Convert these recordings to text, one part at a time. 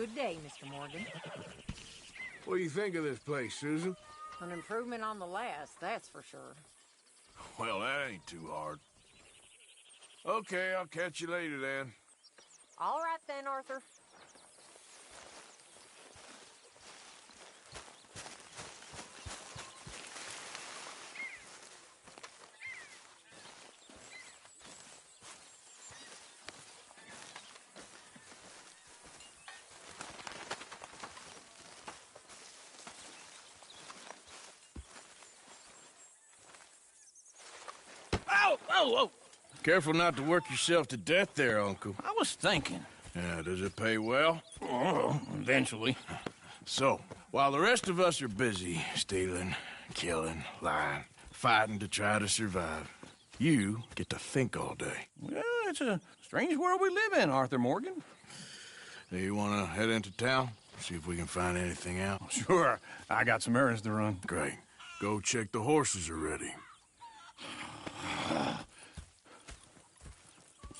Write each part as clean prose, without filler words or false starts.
Good day, Mr. Morgan. What do you think of this place, Susan? An improvement on the last, that's for sure. Well, that ain't too hard. Okay, I'll catch you later then. All right then, Arthur. Oh, oh, oh! Careful not to work yourself to death there, Uncle. I was thinking. Yeah, does it pay well? Oh, eventually. So, while the rest of us are busy stealing, killing, lying, fighting to try to survive, you get to think all day. Well, it's a strange world we live in, Arthur Morgan. Do you want to head into town? See if we can find anything out? Sure, I got some errands to run. Great. Go check the horses are ready.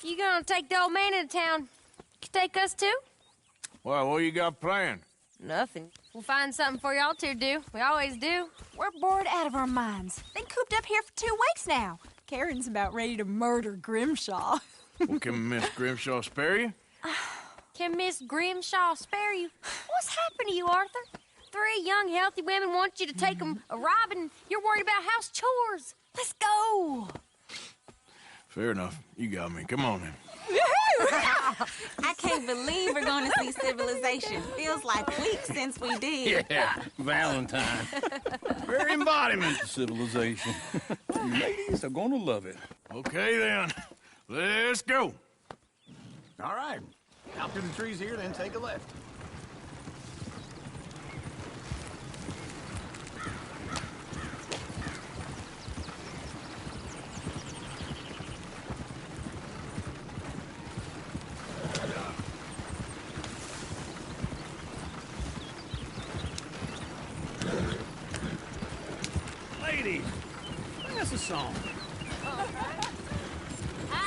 You gonna take the old man into town? You take us too? Well, what you got planned? Nothing. We'll find something for y'all to do. We always do. We're bored out of our minds. Been cooped up here for 2 weeks now. Karen's about ready to murder Grimshaw. Well, can Miss Grimshaw spare you? Can Miss Grimshaw spare you? What's happened to you, Arthur? 3 young, healthy women want you to take them a robbing. You're worried about house chores. Let's go. Fair enough. You got me. Come on then. I can't believe we're going to see civilization. Feels like weeks since we did. Yeah, Valentine. Very embodiment of civilization. You ladies are gonna love it. Okay then. Let's go. All right. Out through the trees here, then take a left. Ladies, sing us a song. I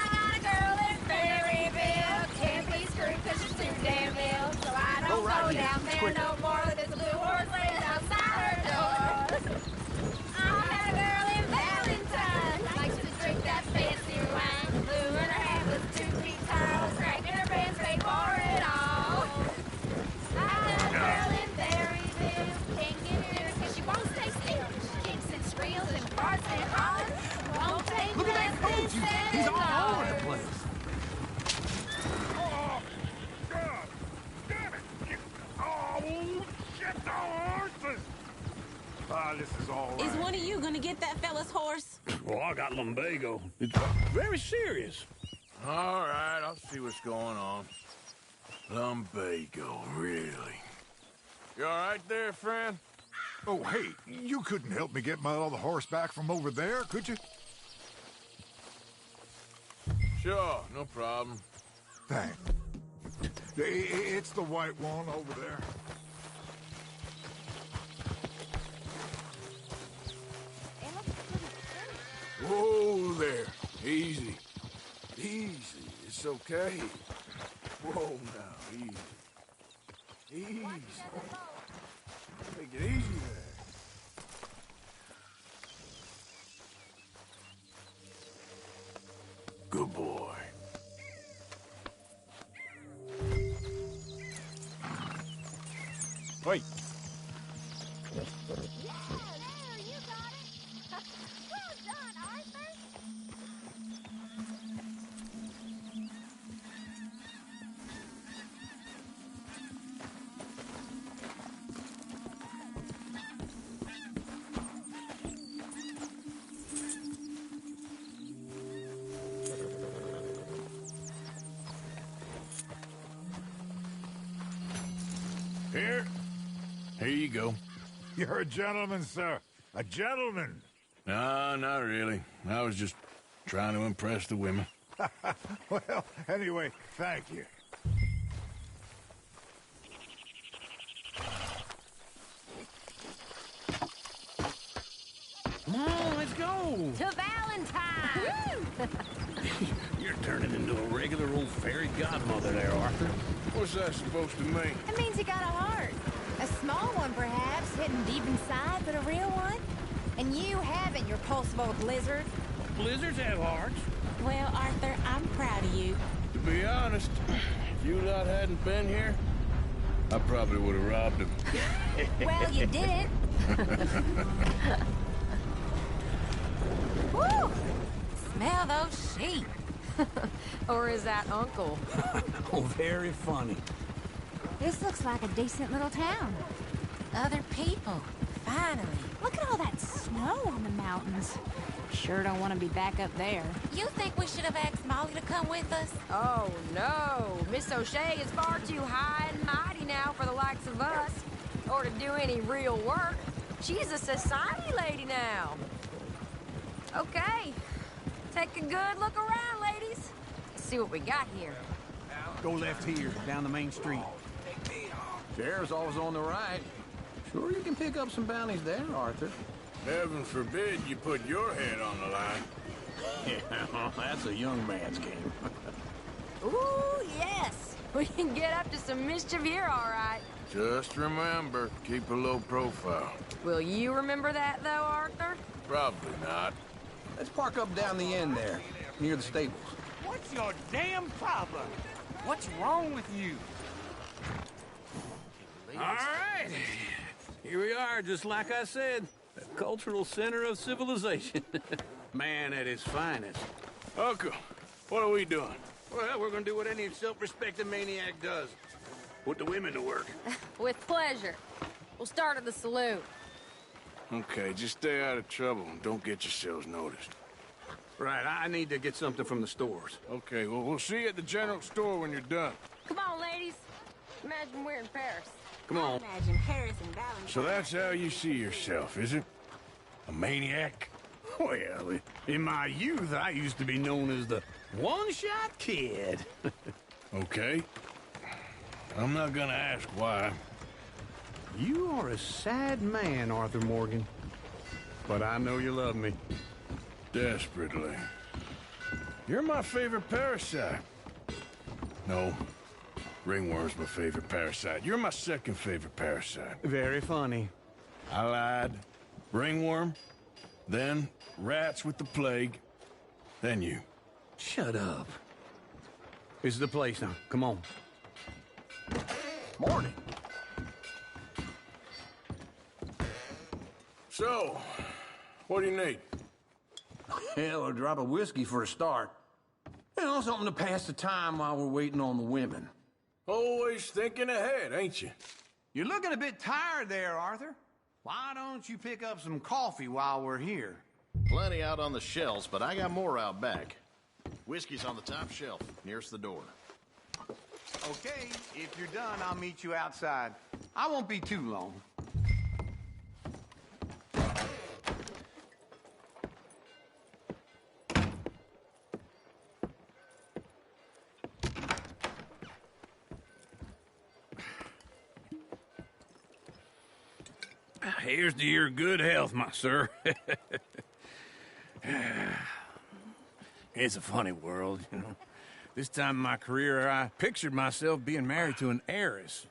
got a girl in Berryville. Can't be screwed 'cause she's too damn ill. So I don't Go right go here. down It's there quicker. no more. There's a blue horse laying outside her door. I got a girl in Valentine. Likes to drink that fancy wine. Blue in her hand with 2 feet tall. Cracking her pants, paid for it all. I got a girl in Berryville. Can't get her 'cause she won't stay still. She kicks and squeals and farts and hollers. Won't take Look at that less coach. than He's all $7. over the place. Oh, God! Damn it! Oh, shit, the horses! Ah, this is all right. Is one of you going to get that fella's horse? Well, I got lumbago. It's very serious. All right, I'll see what's going on. Lumbago, really? You all right there, friend? Oh, hey, you couldn't help me get my other horse back from over there, could you? Sure, no problem. Thanks. It's the white one over there. Whoa there. Easy. Easy. It's okay. Whoa now, easy. Easy. Take it easy there. Good boy. Wait. Here. Here you go. You're a gentleman, sir. A gentleman. No, not really. I was just trying to impress the women. Well, anyway, thank you. Come on, let's go. To Valentine! You're turning into a regular old fairy godmother there, Arthur. What's that supposed to mean? It means you got a heart. A small one, perhaps, hidden deep inside, but a real one. And you haven't, your pulsive old blizzard. Blizzards have hearts. Well, Arthur, I'm proud of you. To be honest, if you lot hadn't been here, I probably would have robbed him. Well, you didn't. Woo! Smell those sheep. Or is that Uncle? Oh, very funny. This looks like a decent little town. Other people. Finally. Look at all that snow on the mountains. Sure don't want to be back up there. You think we should have asked Molly to come with us? Oh, no. Miss O'Shea is far too high and mighty now for the likes of us. Or to do any real work. She's a society lady now. Okay. Take a good look around, ladies. See what we got here. Go left here, down the main street. Sheriff's always on the right. Sure you can pick up some bounties there, Arthur. Heaven forbid you put your head on the line. Yeah, well, that's a young man's game. Ooh, yes. We can get up to some mischief here, all right. Just remember, keep a low profile. Will you remember that, though, Arthur? Probably not. Let's park up down the end there, near the stables. What's your damn problem? What's wrong with you? All right. Here we are, just like I said. The cultural center of civilization. Man at his finest. Uncle, what are we doing? Well, we're gonna do what any self-respecting maniac does. Put the women to work. With pleasure. We'll start at the saloon. Okay, just stay out of trouble and don't get yourselves noticed. Right, I need to get something from the stores. Okay, well, we'll see you at the general store when you're done. Come on, ladies. Imagine we're in Paris. Come on. Imagine Paris and Valentine. So that's how you see yourself, is it? A maniac? Well, in my youth, I used to be known as the one-shot kid. Okay. I'm not gonna ask why. You are a sad man, Arthur Morgan. But I know you love me. Desperately. You're my favorite parasite. No. Ringworm's my favorite parasite. You're my second favorite parasite. Very funny. I lied. Ringworm. Then rats with the plague. Then you. Shut up. This is the place now. Come on. Morning. So, what do you need? Hell, a drop of whiskey for a start. You know, something to pass the time while we're waiting on the women. Always thinking ahead, ain't you? You're looking a bit tired there, Arthur. Why don't you pick up some coffee while we're here? Plenty out on the shelves, but I got more out back. Whiskey's on the top shelf, nearest the door. Okay, if you're done, I'll meet you outside. I won't be too long. Here's to your good health, my sir. It's a funny world, you know. This time in my career, I pictured myself being married to an heiress.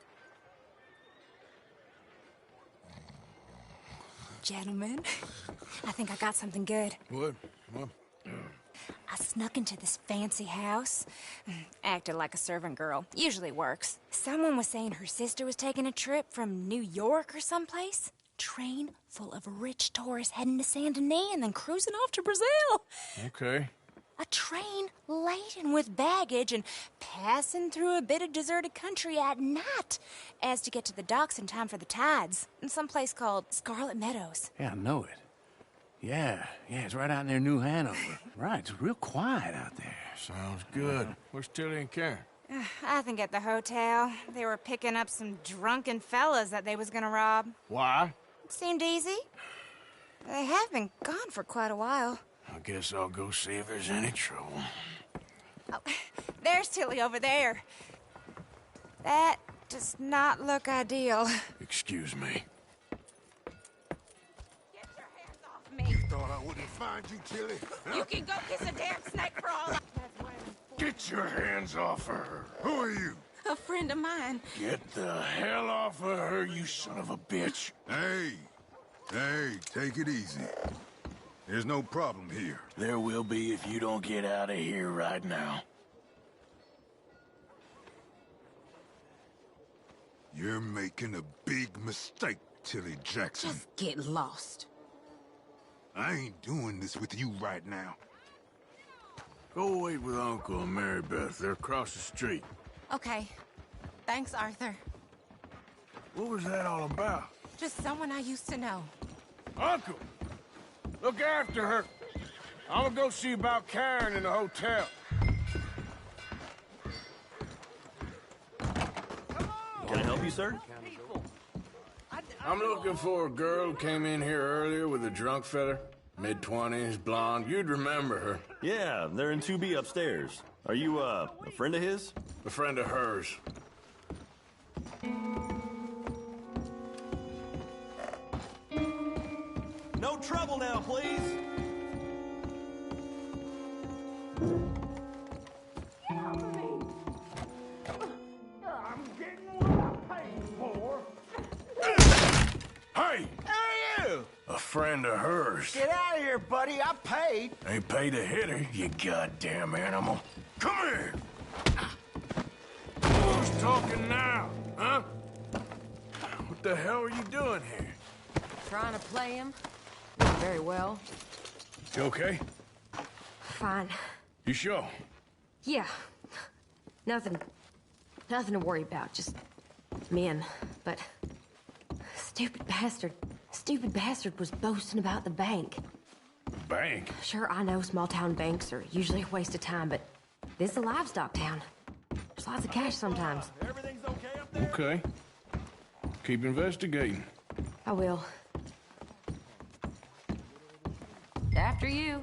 Gentlemen, I think I got something good. What? I snuck into this fancy house. Acted like a servant girl. Usually works. Someone was saying her sister was taking a trip from New York or someplace. Train full of rich tourists heading to Saint Denis and then cruising off to Brazil. Okay. A train laden with baggage and passing through a bit of deserted country at night as to get to the docks in time for the tides in some place called Scarlet Meadows. Yeah, I know it. Yeah, it's right out near New Hanover. Right, it's real quiet out there. Sounds good. Where's Tilly and Karen? I think at the hotel. They were picking up some drunken fellas that they was gonna rob. Why? Seemed easy. They have been gone for quite a while. I guess I'll go see if there's any trouble. Oh, there's Tilly over there. That does not look ideal. Excuse me. Get your hands off me. Thought I wouldn't find you, Tilly? You can go kiss a damn snake for all I... Get your hands off of her. Who are you? A friend of mine. Get the hell off of her, you son of a bitch. Hey, take it easy. There's no problem here. There will be if you don't get out of here right now. You're making a big mistake, Tilly Jackson. Just get lost. I ain't doing this with you right now. Go wait with Uncle and Mary Beth. They're across the street. Okay. Thanks, Arthur. What was that all about? Just someone I used to know. Uncle! Look after her. I'm gonna go see about Karen in the hotel. Can I help you, sir? I'm looking for a girl who came in here earlier with a drunk fella. Mid-20s, blonde. You'd remember her. Yeah, they're in 2B upstairs. Are you, a friend of his? A friend of hers. No trouble now, please. I'm getting what I paid for. Hey! Who are you? A friend of hers. Get out of here, buddy. I paid. Ain't paid to hit her, you goddamn animal. Come here! Who's talking now, huh? What the hell are you doing here? Trying to play him? Very well. You okay? Fine. You sure? Yeah. Nothing to worry about. Just men. But stupid bastard was boasting about the bank. Bank? Sure, I know small town banks are usually a waste of time, but this is a livestock town. There's lots of cash sometimes. Everything's okay up there? Okay. Keep investigating. I will. After you.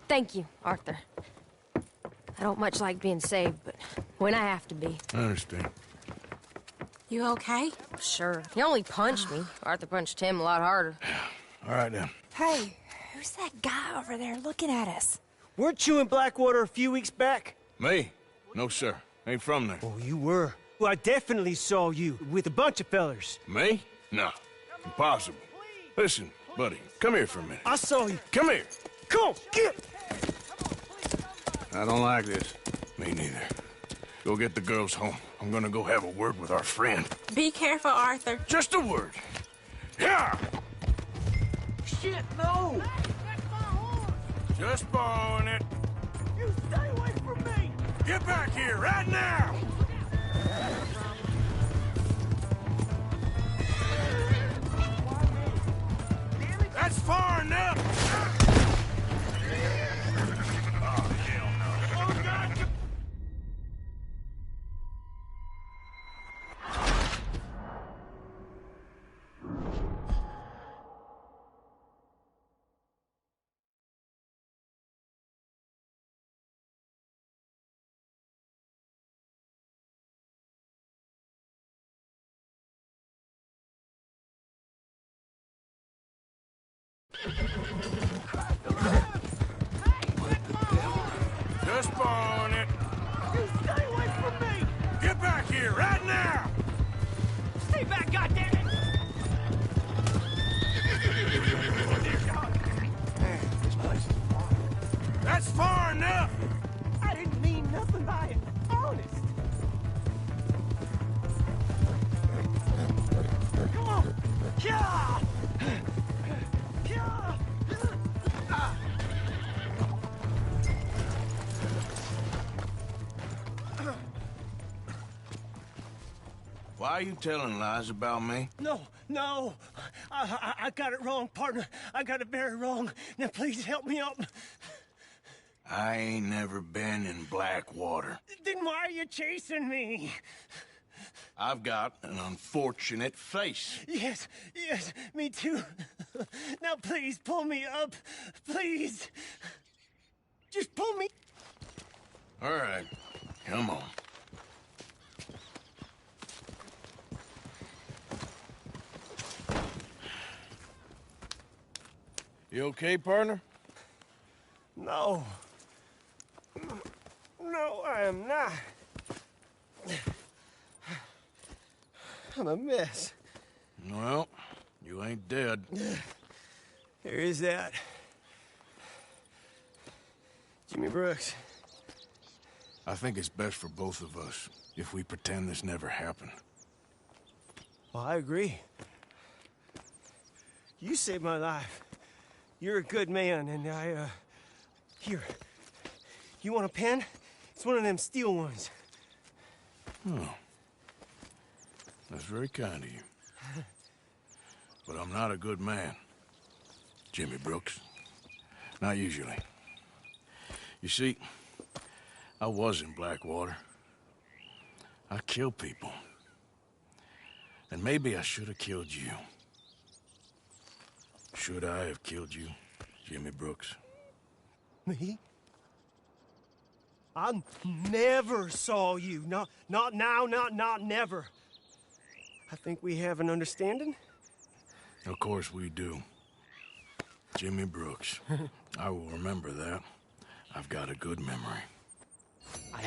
Thank you, Arthur. I don't much like being saved, but when I have to be. I understand. You okay? Sure. He only punched me. Arthur punched him a lot harder. All right, then. Hey, who's that guy over there looking at us? Weren't you in Blackwater a few weeks back? Me? No, sir. Ain't from there. Oh, you were. Well, I definitely saw you with a bunch of fellers. Me? No. Impossible. Listen, buddy, come here for a minute. I saw you. Come here. Come on, get! I don't like this. Me neither. Go get the girls home. I'm gonna go have a word with our friend. Be careful, Arthur. Just a word. Yeah! Shit, no! Just borrowing it. You stay away from me! Get back here right now! That's far enough! Just borrowing it. You stay away from me! Get back here right now! Stay back, goddammit! That's far enough! I didn't mean nothing by it. Honest. Come on! Yeah! Yeah! Why are you telling lies about me? No. I got it wrong, partner. I got it very wrong. Now, please help me up. I ain't never been in Blackwater. Then why are you chasing me? I've got an unfortunate face. Yes, me too. Now, please, pull me up. Please. Just pull me. All right, come on. You okay, partner? No. No, I am not. I'm a mess. Well, you ain't dead. There is that. Jimmy Brooks. I think it's best for both of us if we pretend this never happened. Well, I agree. You saved my life. You're a good man, and Here. You want a pen? It's one of them steel ones. Oh. That's very kind of you. But I'm not a good man, Jimmy Brooks. Not usually. You see, I was in Blackwater. I killed people. And maybe I should have killed you. Should I have killed you, Jimmy Brooks? Me? I never saw you. Not now, not never. I think we have an understanding. Of course we do. Jimmy Brooks. I will remember that. I've got a good memory. I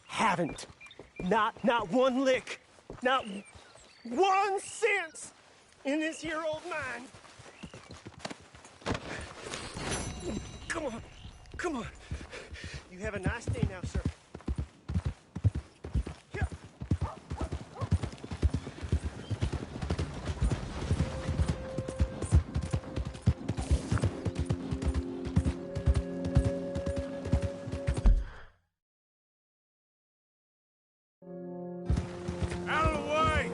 haven't. Not one lick. Not 1 cent in this here old mine. Come on. You have a nice day now, sir. Out of the way!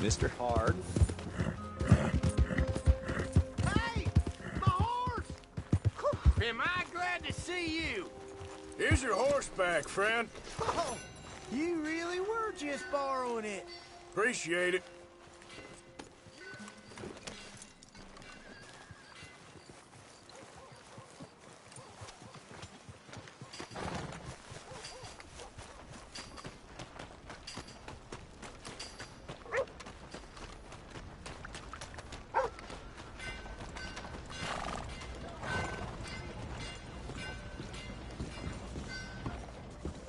Mr. Hard. Hey! My horse! Am I glad to see you? Here's your horseback, friend. Oh, you really were just borrowing it. Appreciate it.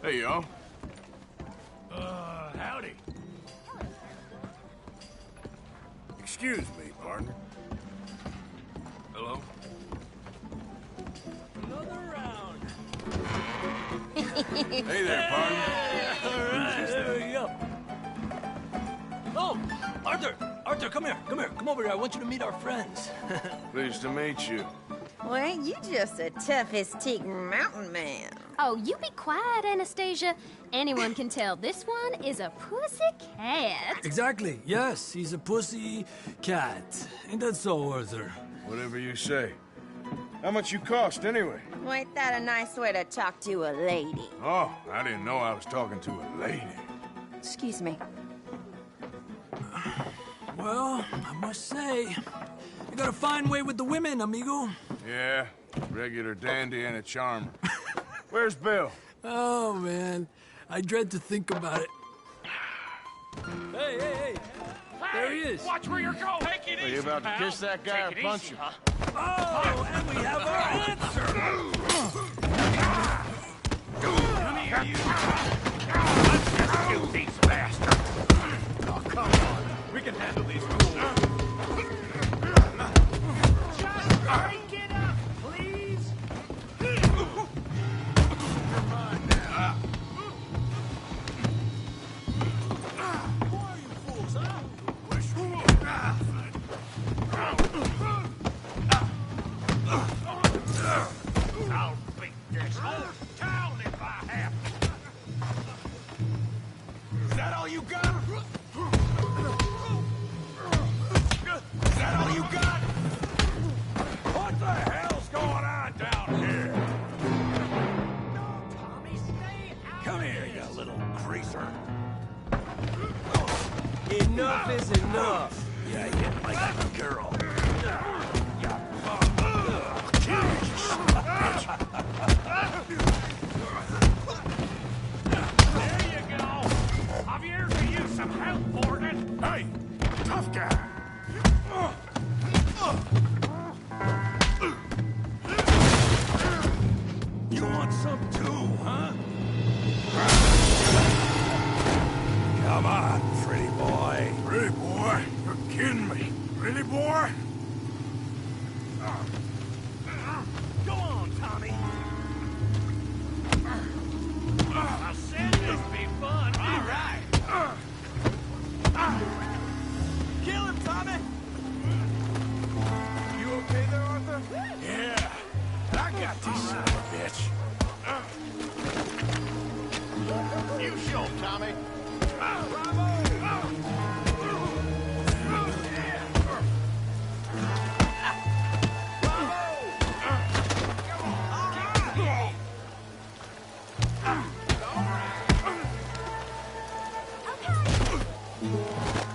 Hey, y'all. Howdy. Excuse me, partner. Hello? Another round. Hey there, partner. All right, there we go. Oh, Arthur! Arthur, come here. Come over here. I want you to meet our friends. Pleased to meet you. Well, ain't you just the toughest teak mountain man? Oh, you be quiet, Anastasia. Anyone can tell this one is a pussy cat. Exactly. Yes, he's a pussy cat. Ain't that so, Arthur? Whatever you say. How much you cost, anyway? Well, ain't that a nice way to talk to a lady? Oh, I didn't know I was talking to a lady. Excuse me. Well, I must say, you got a fine way with the women, amigo. Yeah, regular dandy and a charmer. Where's Bill? Oh, man. I dread to think about it. Hey! There he is. Watch where you're going. Take it Are easy, you about to pal. kiss that guy or Take it punch easy, him? huh? Oh, and we have our answer. Come here, you. Let's just shoot these bastards. Oh, come on. We can handle these fools. Just break it up, please. You're mine now. Who are you fools, huh? I'll beat this whole town if I have to. Is that all you got? Is that all you got? What the hell's going on down here? No, Tommy, stay out. Come here, you little greaser. Enough is enough. Yeah, I hit like a girl. There you go. Javier's a useless Go on, Tommy. I said this'd be fun. All right. Kill him, Tommy. You okay there, Arthur? Yeah. I got this son of a bitch. You show him, Tommy.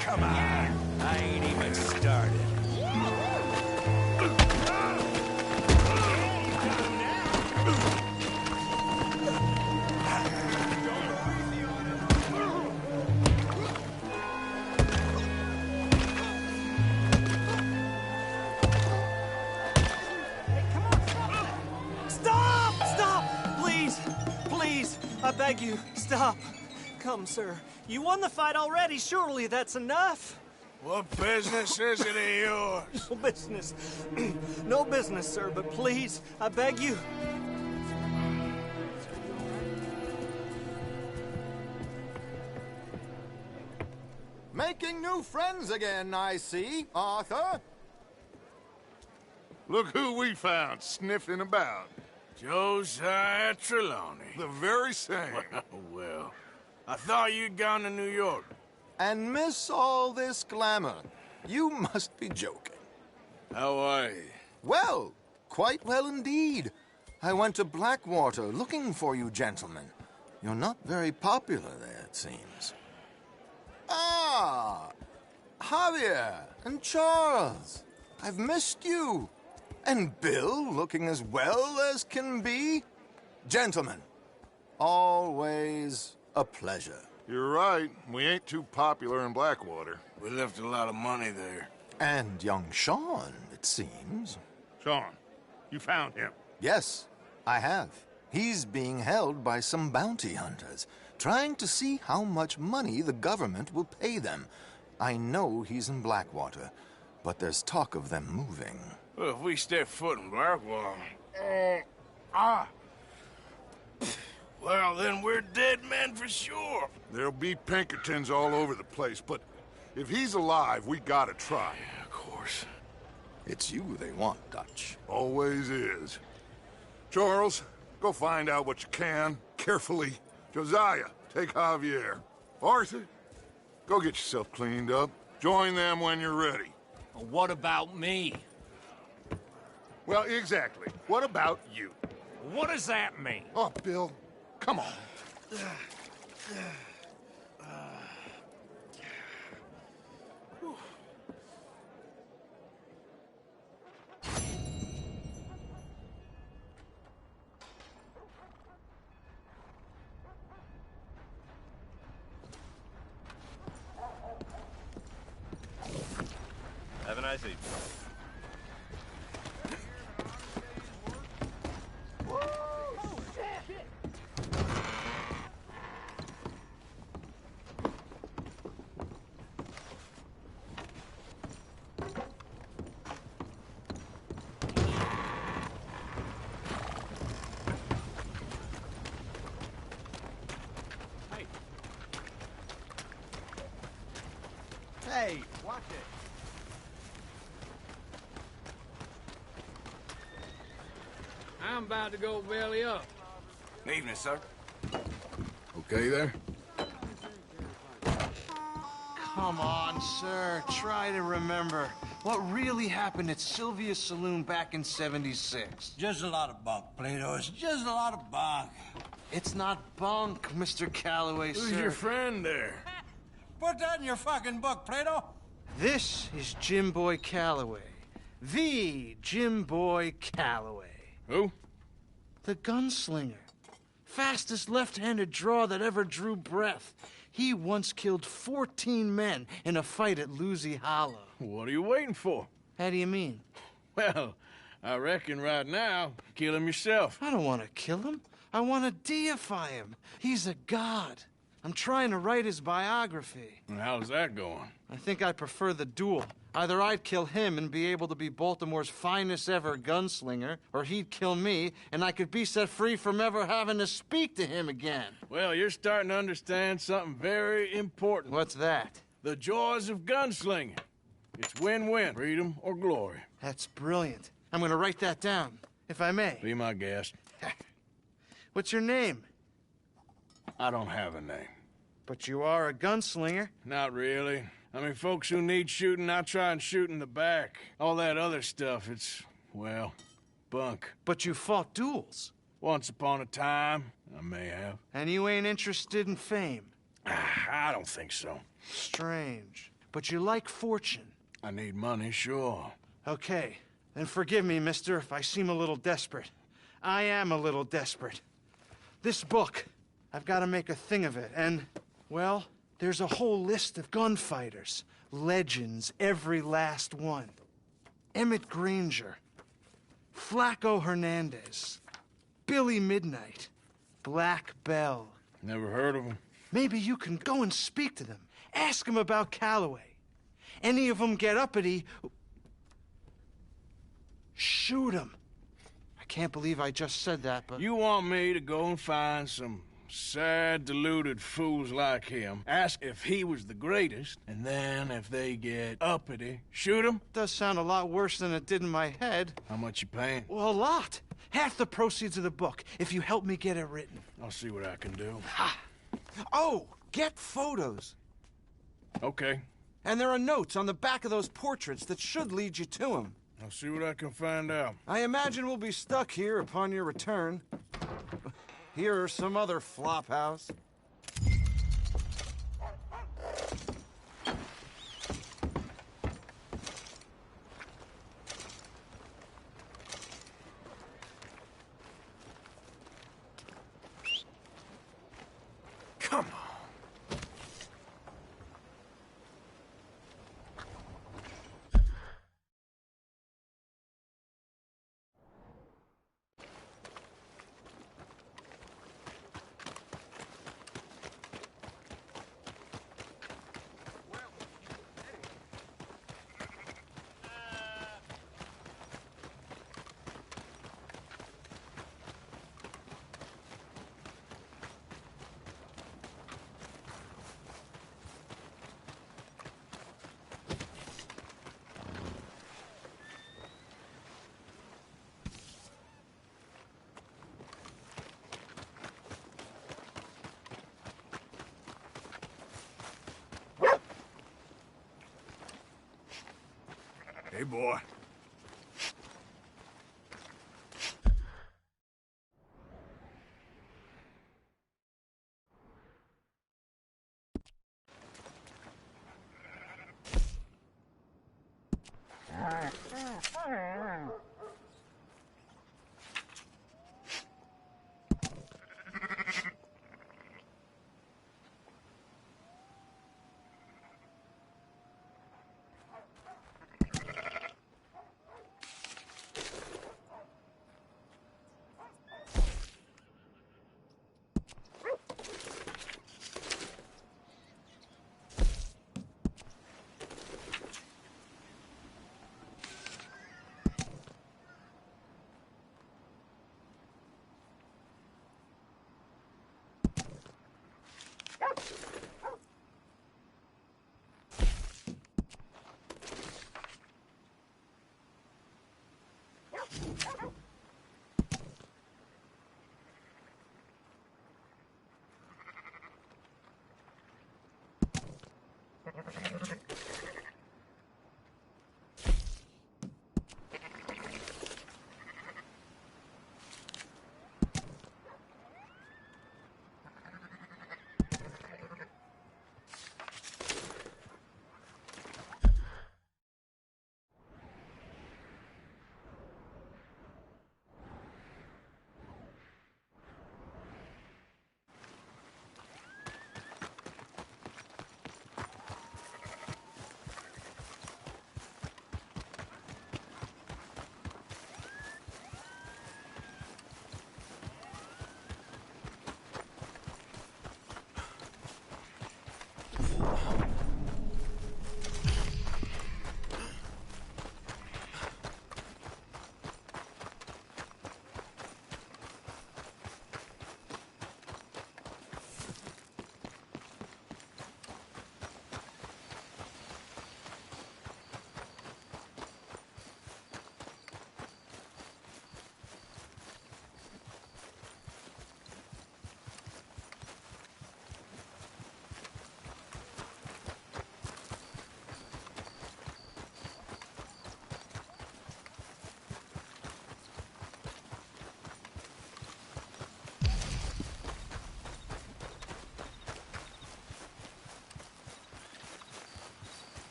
Come on. I ain't even started. Stop! Stop! Please! Please! I beg you, stop. Come, sir. You won the fight already. Surely that's enough. What business is it of yours? No business. No business, sir, but please, I beg you. Making new friends again, I see, Arthur. Look who we found sniffing about. Josiah Trelawney. The very same. Well, I thought you'd gone to New York. And miss all this glamour. You must be joking. How are you? Well, quite well indeed. I went to Blackwater looking for you gentlemen. You're not very popular there, it seems. Ah, Javier and Charles. I've missed you. And Bill looking as well as can be. Gentlemen, always a pleasure. You're right. We ain't too popular in Blackwater. We left a lot of money there. And young Sean, it seems. Sean, you found him? Yes, I have. He's being held by some bounty hunters, trying to see how much money the government will pay them. I know he's in Blackwater, but there's talk of them moving. Well, if we step foot in Blackwater... Well, then we're dead men for sure. There'll be Pinkertons all over the place, but if he's alive, we gotta try. Yeah, of course. It's you they want, Dutch. Always is. Charles, go find out what you can, carefully. Josiah, take Javier. Arthur, go get yourself cleaned up. Join them when you're ready. Well, what about me? Well, exactly. What about you? What does that mean? Oh, Bill, come on. Have a nice evening. Hey, watch it. I'm about to go belly up. Evening, sir. Okay there? Come on, sir. Try to remember. What really happened at Sylvia's Saloon back in '76? Just a lot of bunk, Plato. It's just a lot of bunk. It's not bunk, Mr. Calloway, Who's sir. your friend there? Put that in your fucking book, Plato. This is Jim Boy Calloway. The Jim Boy Calloway. Who? The gunslinger. Fastest left-handed draw that ever drew breath. He once killed 14 men in a fight at Lucy Hollow. What are you waiting for? How do you mean? Well, I reckon right now, kill him yourself. I don't want to kill him. I want to deify him. He's a god. I'm trying to write his biography. And how's that going? I think I prefer the duel. Either I'd kill him and be able to be Baltimore's finest ever gunslinger, or he'd kill me and I could be set free from ever having to speak to him again. Well, you're starting to understand something very important. What's that? The joys of gunslinging. It's win-win, freedom or glory. That's brilliant. I'm gonna write that down, if I may. Be my guest. What's your name? I don't have a name. But you are a gunslinger. Not really. I mean, folks who need shooting, I try and shoot in the back. All that other stuff, it's, well, bunk. But you fought duels. Once upon a time, I may have. And you ain't interested in fame. I don't think so. Strange. But you like fortune. I need money, sure. Okay. Then forgive me, mister, if I seem a little desperate. I am a little desperate. This book, I've got to make a thing of it, and, well, there's a whole list of gunfighters. Legends, every last one. Emmett Granger. Flaco Hernandez. Billy Midnight. Black Bell. Never heard of them. Maybe you can go and speak to them. Ask them about Calloway. Any of them get uppity, shoot them. I can't believe I just said that, but... You want me to go and find some sad, deluded fools like him, ask if he was the greatest, and then if they get uppity, shoot him? Does sound a lot worse than it did in my head. How much you paying? Well, a lot. Half the proceeds of the book, if you help me get it written. I'll see what I can do. Ha! Oh, get photos. Okay. And there are notes on the back of those portraits that should lead you to him. I'll see what I can find out. I imagine we'll be stuck here upon your return. Here or some other flop house. Come on. Hey, boy.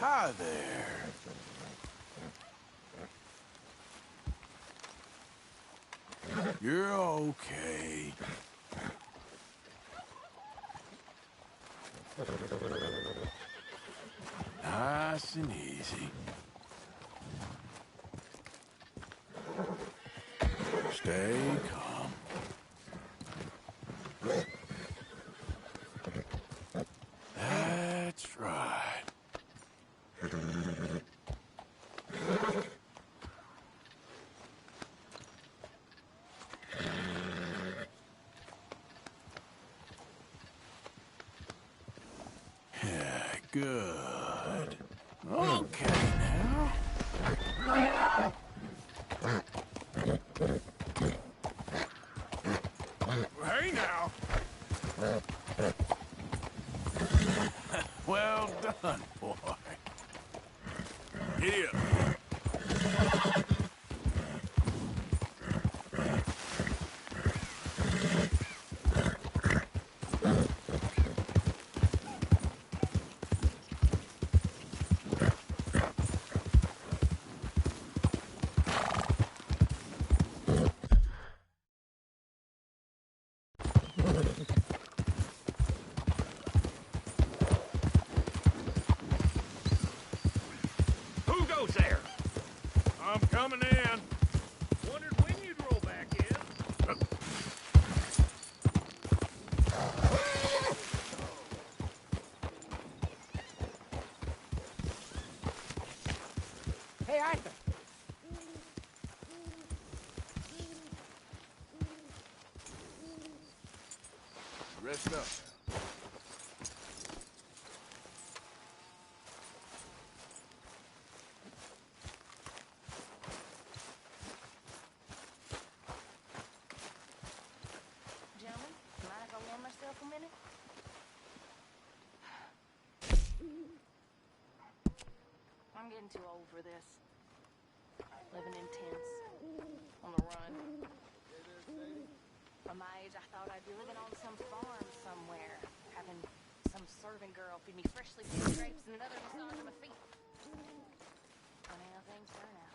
Hi there. You're okay. Nice and easy. Stay calm. That's right. Yeah, good. Okay now. Hey now. Well done, boy. Giddy up. Who goes there? I'm coming in. Wondered when you'd roll back in. Hey, Arthur. Rest up. Gentlemen, mind if I warm myself a minute? I'm getting too old for this. Living in tents, on the run. At my age, I thought I'd be living on some farm somewhere, having some servant girl feed me freshly picked grapes and another massage my feet. Funny how things turn out.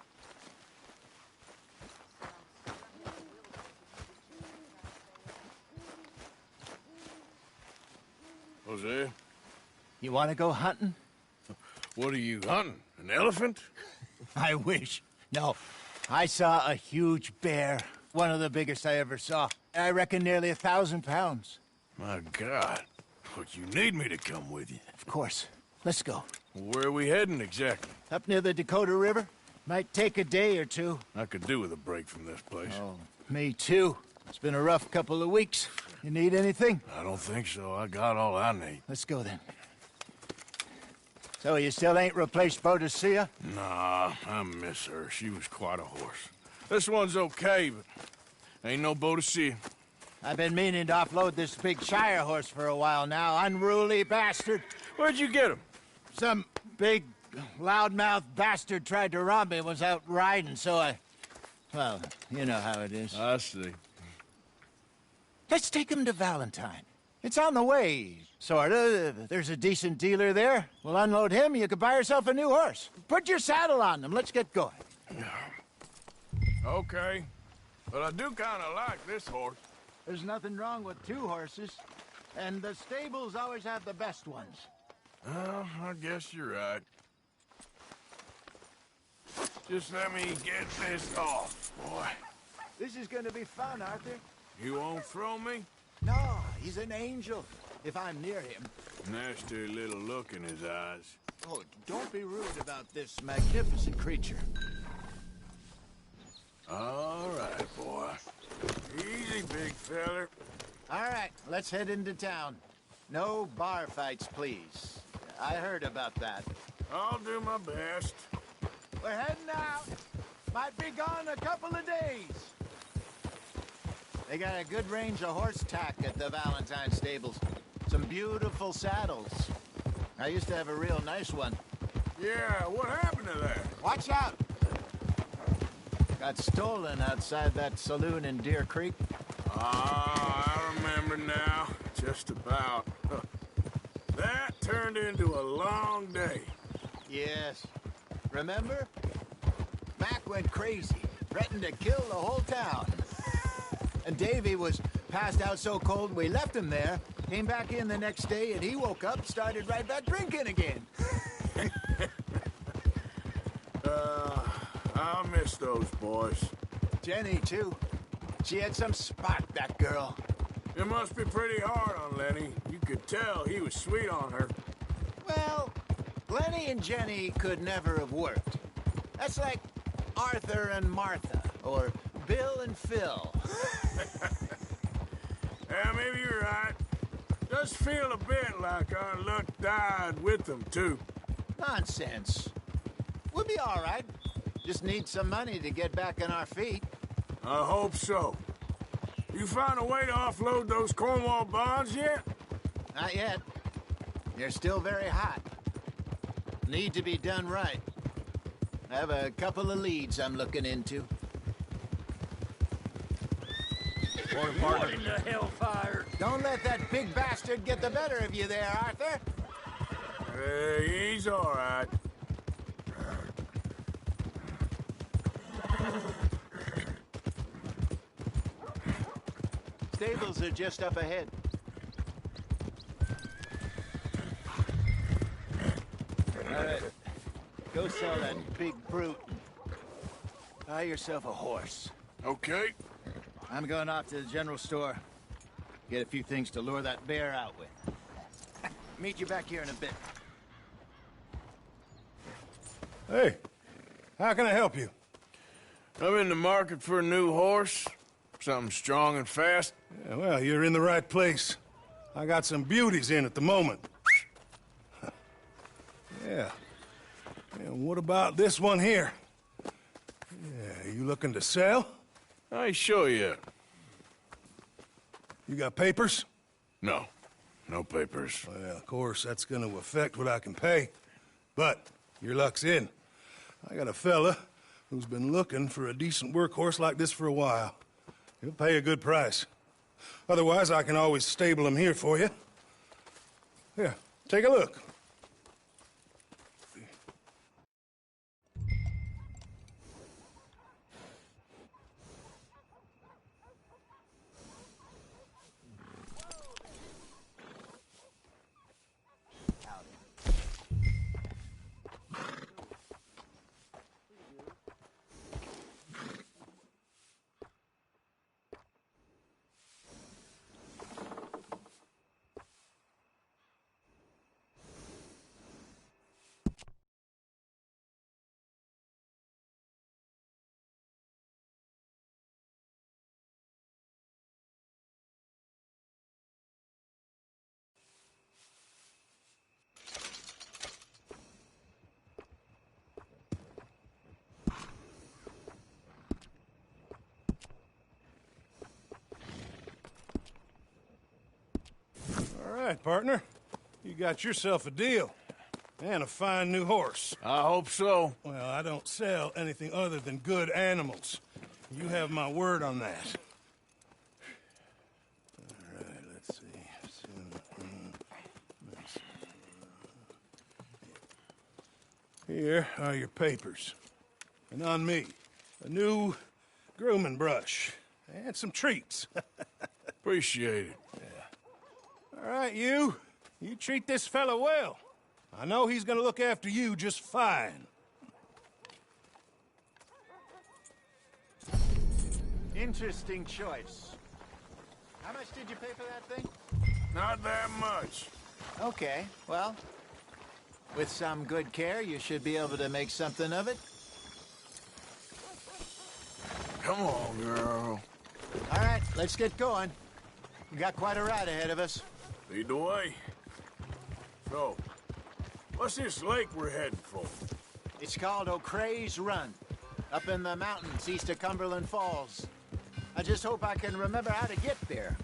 Jose, You want to go hunting? what are you hunting? An elephant? I wish. No. I saw a huge bear. One of the biggest I ever saw. I reckon nearly 1,000 pounds. My God. But you need me to come with you. Of course. Let's go. Where are we heading exactly? Up near the Dakota River. Might take a day or two. I could do with a break from this place. Oh, me too. It's been a rough couple of weeks. You need anything? I don't think so. I got all I need. Let's go then. So you still ain't replaced Boadicea? Nah, I miss her. She was quite a horse. This one's okay, but ain't no Boadicea. I've been meaning to offload this big Shire horse for a while now. Unruly bastard. Where'd you get him? Some big, loudmouth bastard tried to rob me, was out riding, so I... Well, you know how it is. I see. Let's take him to Valentine. It's on the way, sorta. There's a decent dealer there. We'll unload him, you could buy yourself a new horse. Put your saddle on them, let's get going. Okay. But I do kind of like this horse. There's nothing wrong with two horses, and the stables always have the best ones. Well, I guess you're right. Just let me get this off, boy. This is gonna be fun, Arthur. You won't throw me? No, he's an angel, if I'm near him. Nasty little look in his eyes. Oh, don't be rude about this magnificent creature. All right, boy. Easy, big feller. All right, let's head into town. No bar fights, please. I heard about that. I'll do my best. We're heading out. Might be gone a couple of days. They got a good range of horse tack at the Valentine stables. Some beautiful saddles. I used to have a real nice one. Yeah, what happened to that? Watch out! Got stolen outside that saloon in Deer Creek. Ah, I remember now. Just about. That turned into a long day. Yes. Remember? Mac went crazy, threatened to kill the whole town. And Davy was passed out so cold we left him there, came back in the next day, and he woke up, started right back drinking again. I miss those boys. Jenny, too. She had some spark, that girl. It must be pretty hard on Lenny. You could tell he was sweet on her. Well, Lenny and Jenny could never have worked. That's like Arthur and Martha, or Bill and Phil. Yeah, maybe you're right. Does feel a bit like our luck died with them, too. Nonsense. We'll be all right. Just need some money to get back on our feet. I hope so. You found a way to offload those Cornwall bonds yet? Not yet. They're still very hot. Need to be done right. I have a couple of leads I'm looking into. What in the hellfire? Don't let that big bastard get the better of you there, Arthur. He's all right. Stables are just up ahead. All right. Go sell that big brute. Buy yourself a horse. Okay. I'm going off to the general store. Get a few things to lure that bear out with. Meet you back here in a bit. Hey, how can I help you? I'm in the market for a new horse. Something strong and fast. Yeah, well, you're in the right place. I got some beauties in at the moment. Yeah. And what about this one here? Yeah, you looking to sell? I ain't sure yet. You got papers? No. No papers. Well, of course, that's gonna affect what I can pay. But your luck's in. I got a fella who's been looking for a decent workhorse like this for a while. He'll pay a good price. Otherwise, I can always stable him here for you. Here, take a look. All right, partner. You got yourself a deal. And a fine new horse. I hope so. Well, I don't sell anything other than good animals. You have my word on that. All right, let's see. Here are your papers. And on me, a new grooming brush. And some treats. Appreciate it. All right, you treat this fella well. I know he's gonna look after you just fine. Interesting choice. How much did you pay for that thing? Not that much. Okay, well, with some good care, you should be able to make something of it. Come on, girl. All right, let's get going. We got quite a ride ahead of us. Lead the way. So, what's this lake we're heading for? It's called O'Creagh's Run, up in the mountains east of Cumberland Falls. I just hope I can remember how to get there.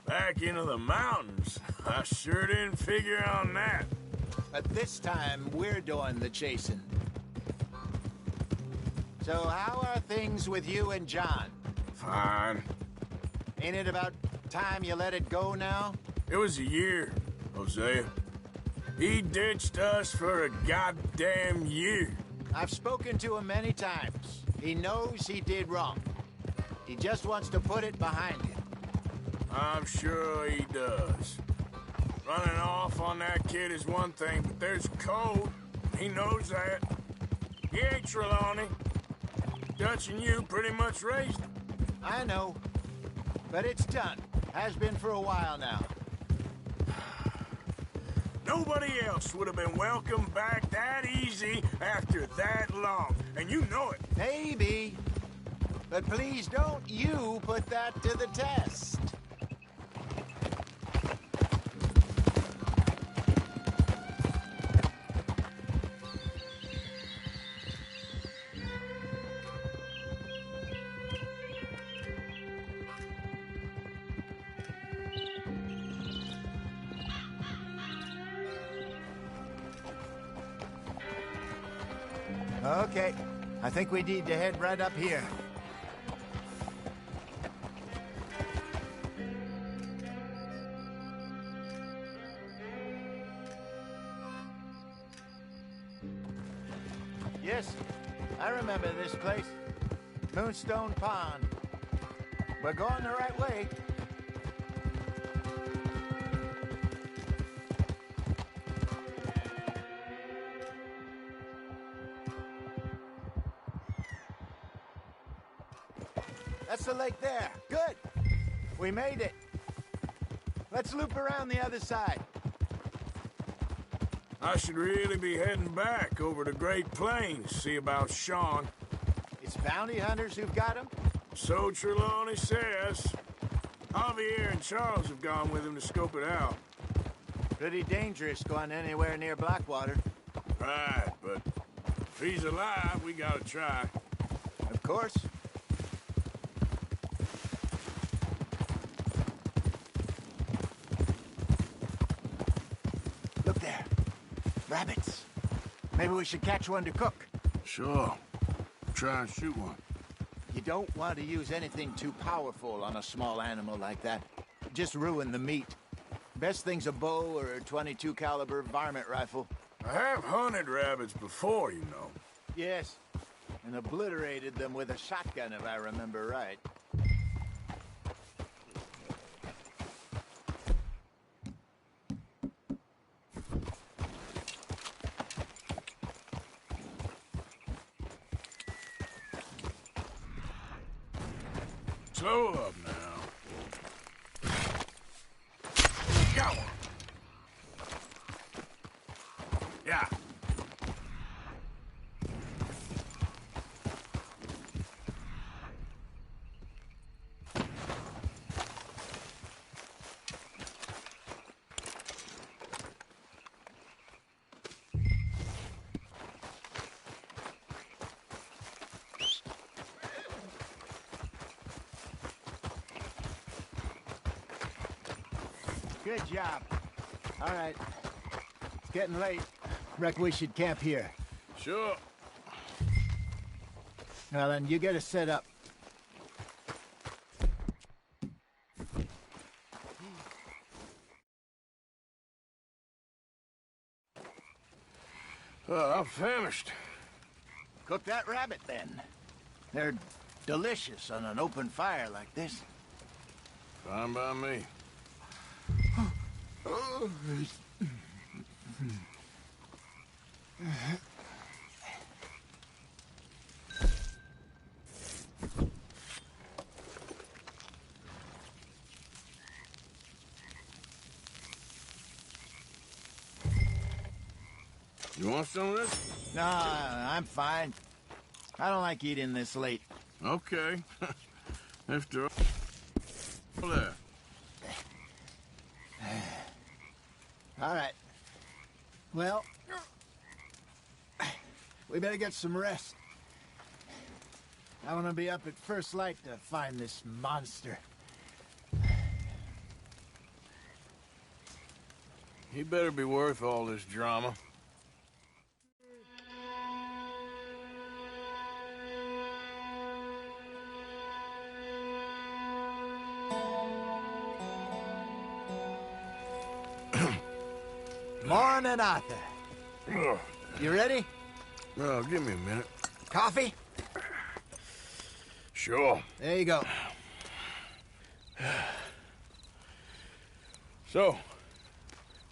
Back into the mountains? I sure didn't figure on that. But this time, we're doing the chasing. So how are things with you and John? Fine. Ain't it about time you let it go now? It was a year, Hosea. He ditched us for a goddamn year. I've spoken to him many times. He knows he did wrong. He just wants to put it behind him. I'm sure he does. Running off on that kid is one thing, but there's code. He knows that. He ain't Trelawney. Dutch and you pretty much raised him. I know. But it's done. Has been for a while now. Nobody else would have been welcomed back that easy after that long. And you know it. Maybe. But please don't you put that to the test. Okay, I think we need to head right up here. Yes, I remember this place. Moonstone Pond. We're going the right way. That's the lake there. Good. We made it. Let's loop around the other side. I should really be heading back over to Great Plains, see about Sean. It's bounty hunters who've got him? So Trelawney says. Javier and Charles have gone with him to scope it out. Pretty dangerous going anywhere near Blackwater. Right, but if he's alive, we gotta try. Of course. Look there. Rabbits. Maybe we should catch one to cook. Sure. Try and shoot one. You don't want to use anything too powerful on a small animal like that. Just ruin the meat. Best thing's a bow or a .22 caliber varmint rifle. I have hunted rabbits before, you know. Yes, and obliterated them with a shotgun, if I remember right. Slow up now. Got one. Yeah. Good job. All right. It's getting late. Reckon we should camp here. Sure. Well, then, you get us set up. I'm famished. Cook that rabbit, then. They're delicious on an open fire like this. Fine by me. You want some of this? No, I'm fine. I don't like eating this late. Okay. After all that. All right. Well, we better get some rest. I want to be up at first light to find this monster. He better be worth all this drama. Morning, Arthur. You ready? Well, give me a minute. Coffee? Sure. There you go. So,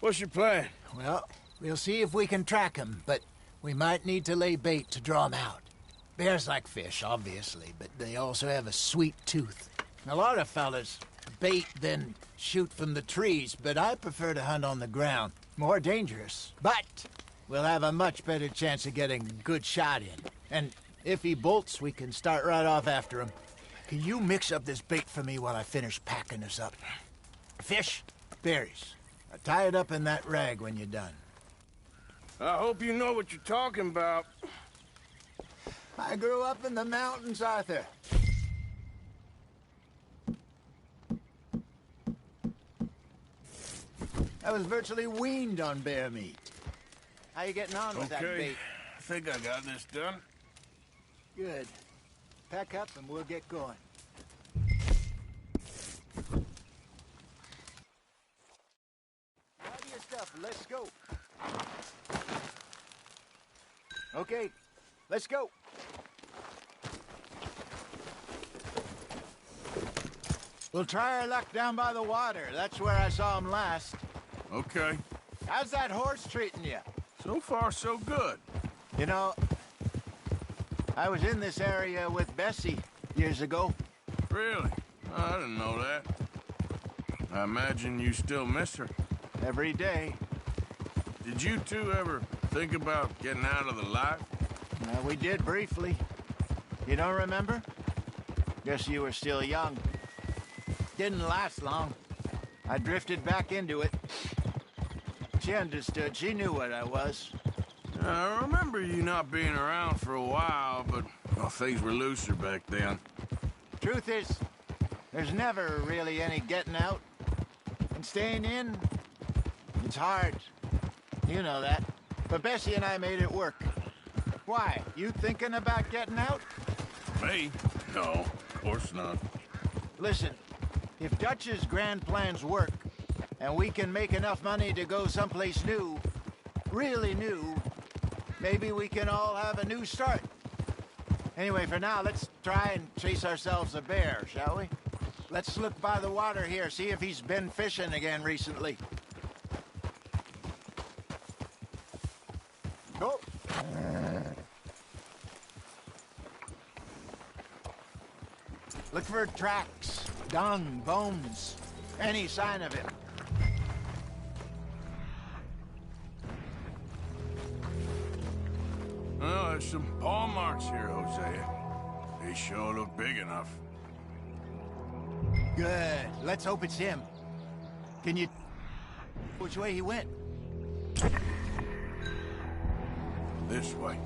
what's your plan? Well, we'll see if we can track him, but we might need to lay bait to draw him out. Bears like fish, obviously, but they also have a sweet tooth. A lot of fellas bait, then shoot from the trees, but I prefer to hunt on the ground. More dangerous, but we'll have a much better chance of getting a good shot in. And if he bolts, we can start right off after him. Can you mix up this bait for me while I finish packing this up? Fish, berries. Now tie it up in that rag when you're done. I hope you know what you're talking about. I grew up in the mountains, Arthur. I was virtually weaned on bear meat. How you getting on with that bait? I think I got this done. Good. Pack up and we'll get going. Grab your stuff, let's go. Okay, let's go. We'll try our luck down by the water. That's where I saw him last. Okay. How's that horse treating you? So far, so good. You know, I was in this area with Bessie years ago. Really? Oh, I didn't know that. I imagine you still miss her. Every day. Did you two ever think about getting out of the life? We did briefly. You don't remember? Guess you were still young. Didn't last long. I drifted back into it. She understood. She knew what I was. I remember you not being around for a while, but well, things were looser back then. Truth is, there's never really any getting out. And staying in, it's hard. You know that. But Bessie and I made it work. Why? You thinking about getting out? Me? No, of course not. Listen, if Dutch's grand plans work, and we can make enough money to go someplace new, really new, maybe we can all have a new start. Anyway, for now, let's try and chase ourselves a bear, shall we? Let's look by the water here, see if he's been fishing again recently. Go. Look for tracks, dung, bones, any sign of him. Oh, there's some paw marks here, Hosea. They sure look big enough. Good. Let's hope it's him. Can you... which way he went? This way.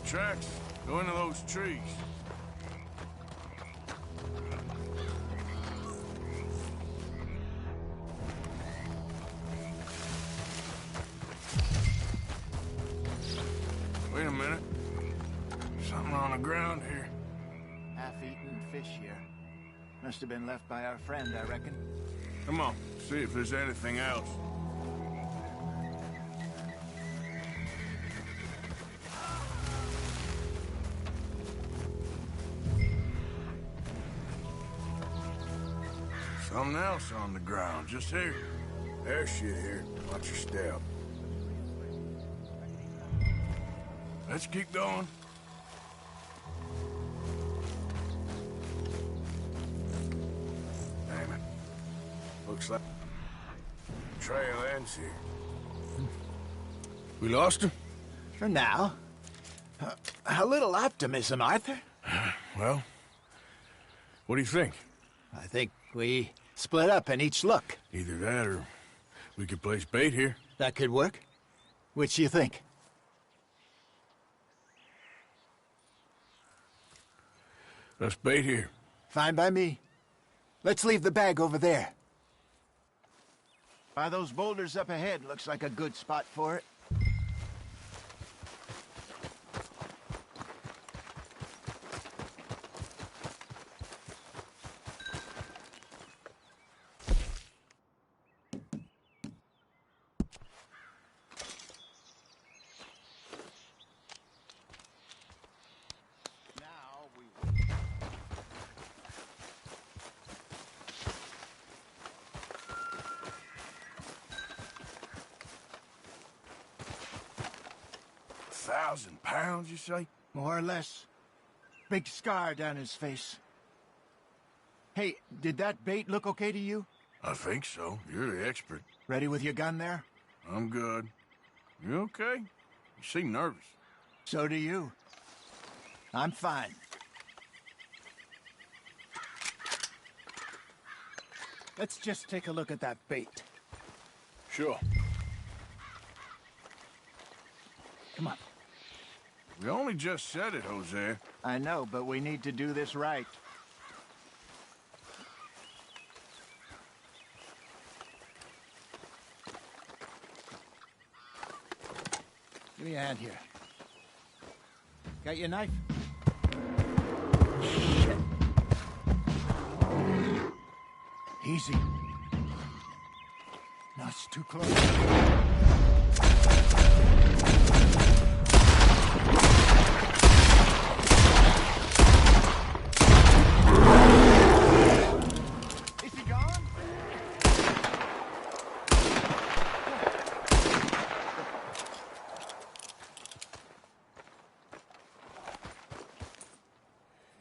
Tracks. Go into those trees. Wait a minute. Something on the ground here. Half-eaten fish here. Must have been left by our friend, I reckon. Come on, see if there's anything else. Something else on the ground, just here. There's shit here. Watch your step. Let's keep going. Damn it. Looks like trail ends here. We lost him? For now. A little optimism, Arthur. Well, what do you think? I think we Split up and each look. Either that or we could place bait here. That could work. Which you think? Let's bait here. Fine by me. Let's leave the bag over there. By those boulders up ahead, looks like a good spot for it. £1,000, you say? More or less. Big scar down his face. Hey, did that bait look okay to you? I think so. You're the expert. Ready with your gun there? I'm good. You okay? You seem nervous. So do you. I'm fine. Let's just take a look at that bait. Sure. Come on. We only just said it, Hosea. I know, but we need to do this right. Give me a hand here. Got your knife? Shit. Easy. No, it's too close.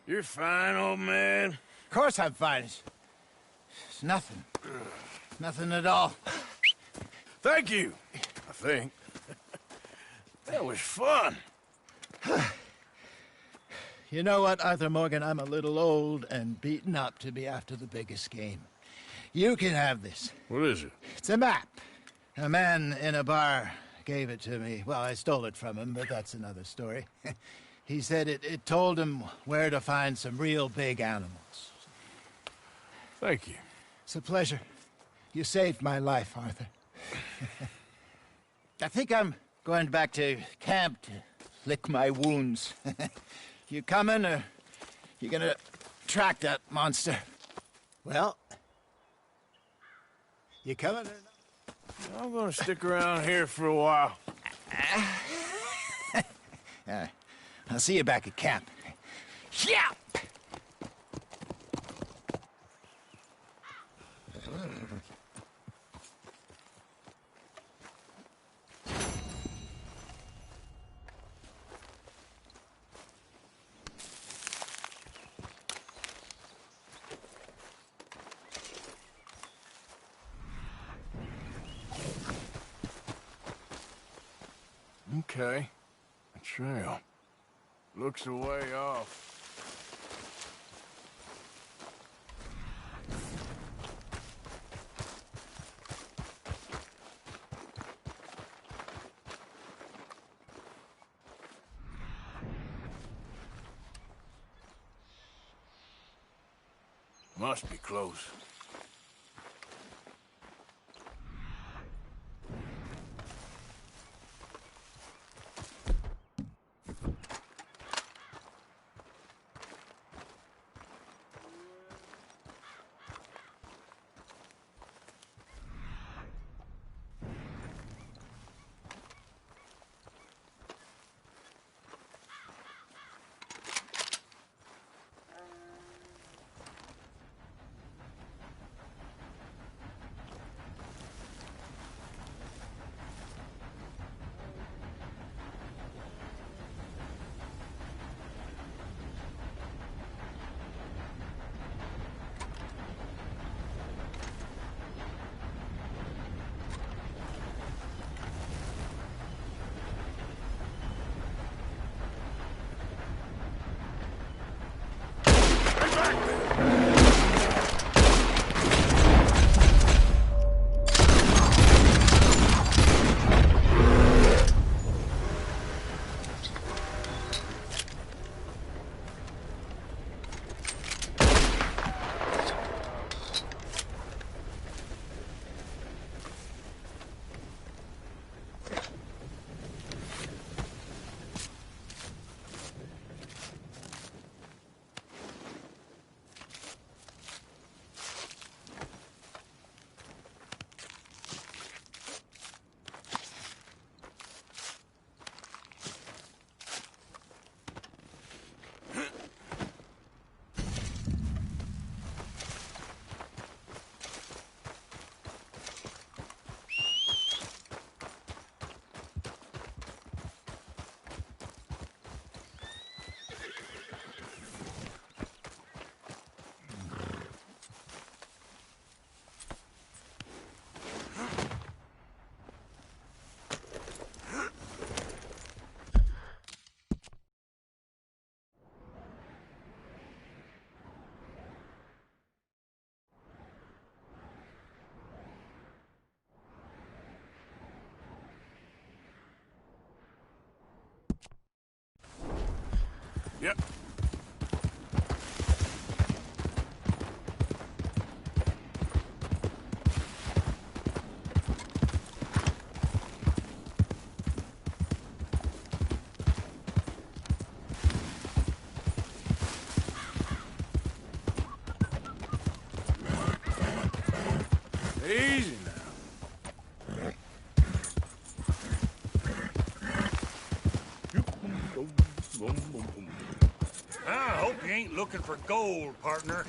You're fine, old man. Of course I'm fine. It's nothing. Nothing at all. Thank you, I think. That was fun. You know what, Arthur Morgan? I'm a little old and beaten up to be after the biggest game. You can have this. What is it? It's a map. A man in a bar gave it to me. Well, I stole it from him, but that's another story. He said it told him where to find some real big animals. Thank you. It's a pleasure. You saved my life, Arthur. I think I'm going back to camp to lick my wounds. You coming, or you gonna track that monster? Well, you coming or not? I'm gonna stick around here for a while. I'll see you back at camp. Yeah! Okay. A trail. Looks a way off. Must be close. Yep. Easy now. I hope you ain't looking for gold, partner.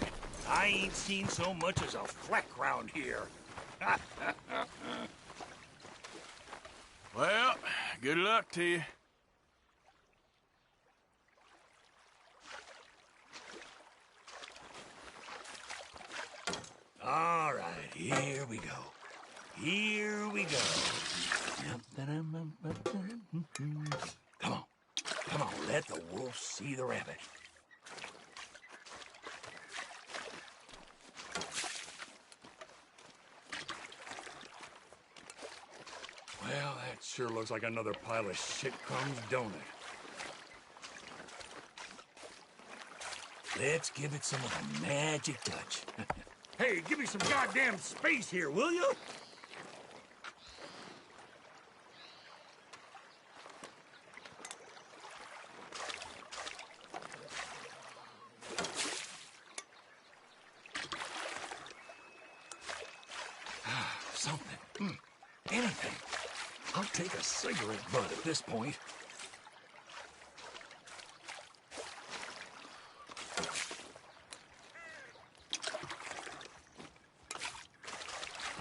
I ain't seen so much as a fleck round here. Well, good luck to you. All right, here we go. Here we go. Come on. Come on, let the wolf see the rabbit. Well, that sure looks like another pile of shit crumbs, don't it? Let's give it some of the magic touch. Hey, give me some goddamn space here, will you? Something. Anything. I'll take a cigarette butt at this point.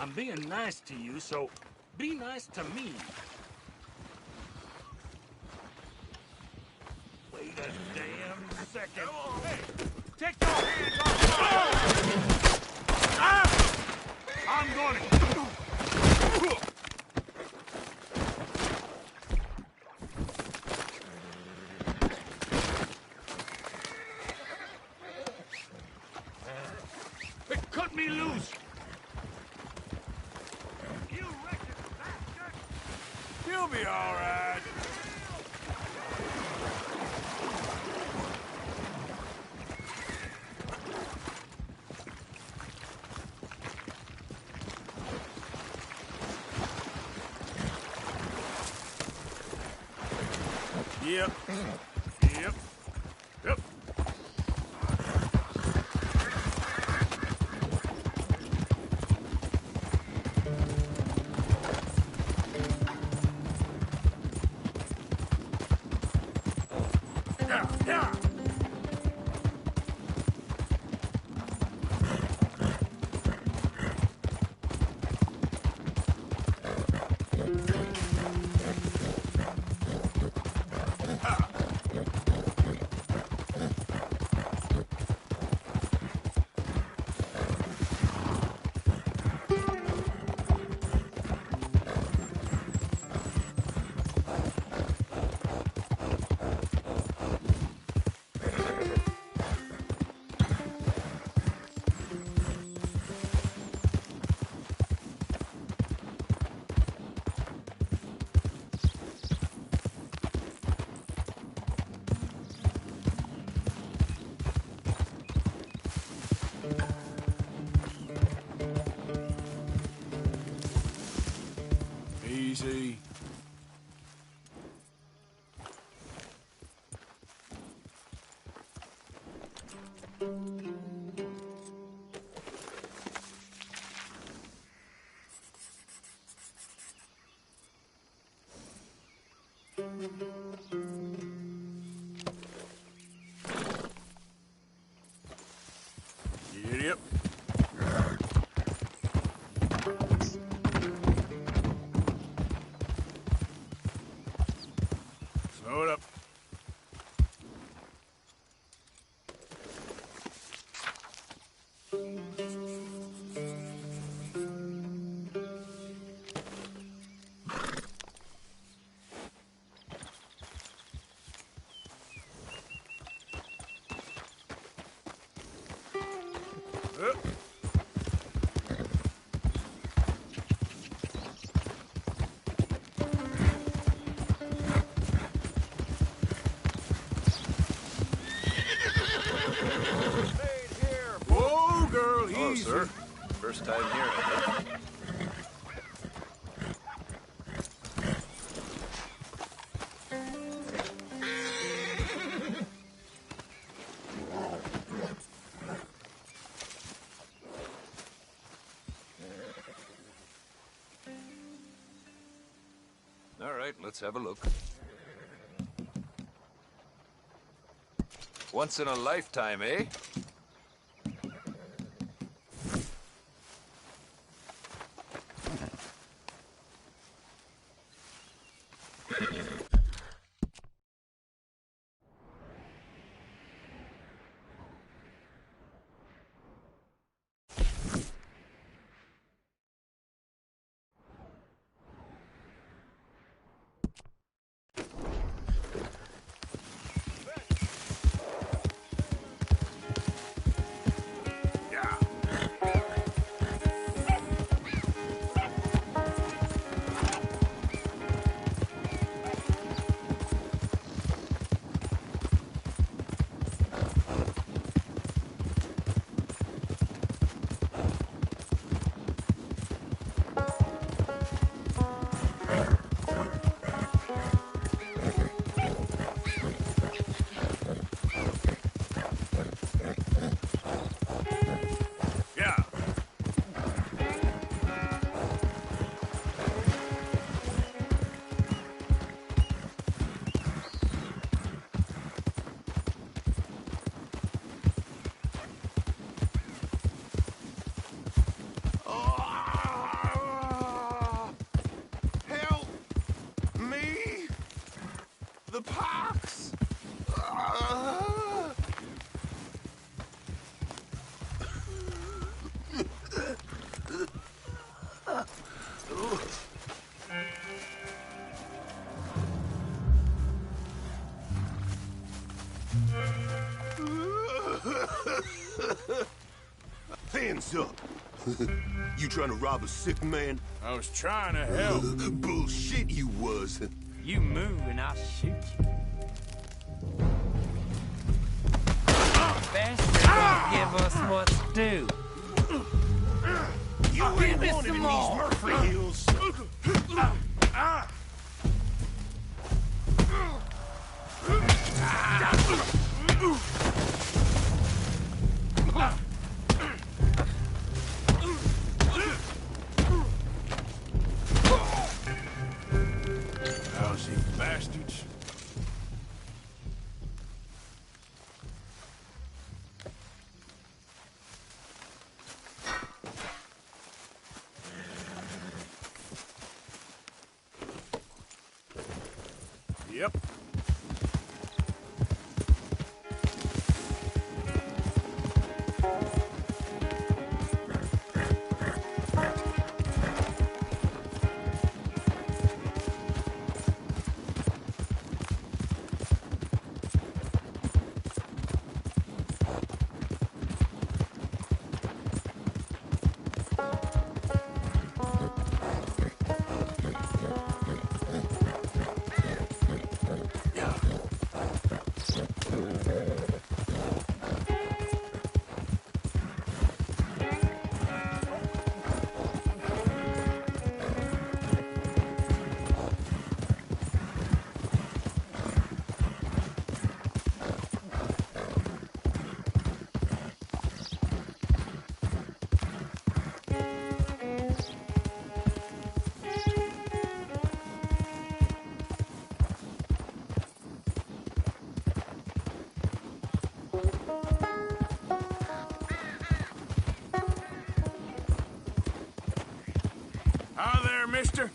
I'm being nice to you, so be nice to me. Wait a damn second. Hey, take your hands off! I'm going to... Hey, cut me loose! You wretched bastard! You'll be all right. Yep. Yep. Yep. Yeah, yeah. Easy. Yep. Slow it up. Whoa, girl, Hello, easy. sir. First time here, I think. All right, let's have a look. Once in a lifetime, eh? Help me! The pox! Hands up! You trying to rob a sick man? I was trying to help. Bullshit you was. You move and I'll shoot you. Bastard won't give us what's due. You Give ain't me wanted some in more. these Murphy Hills. Lousy bastards. Yep. Hi there, mister.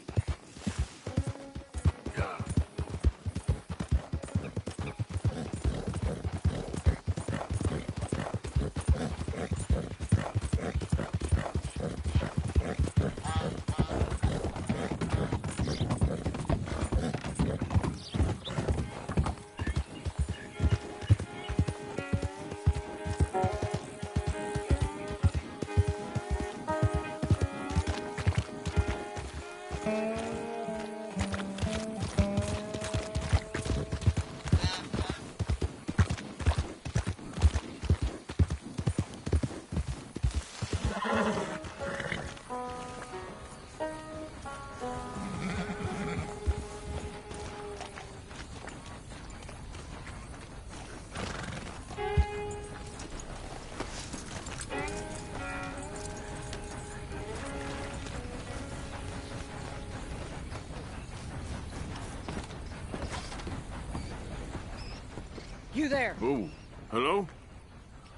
You there? Oh, hello?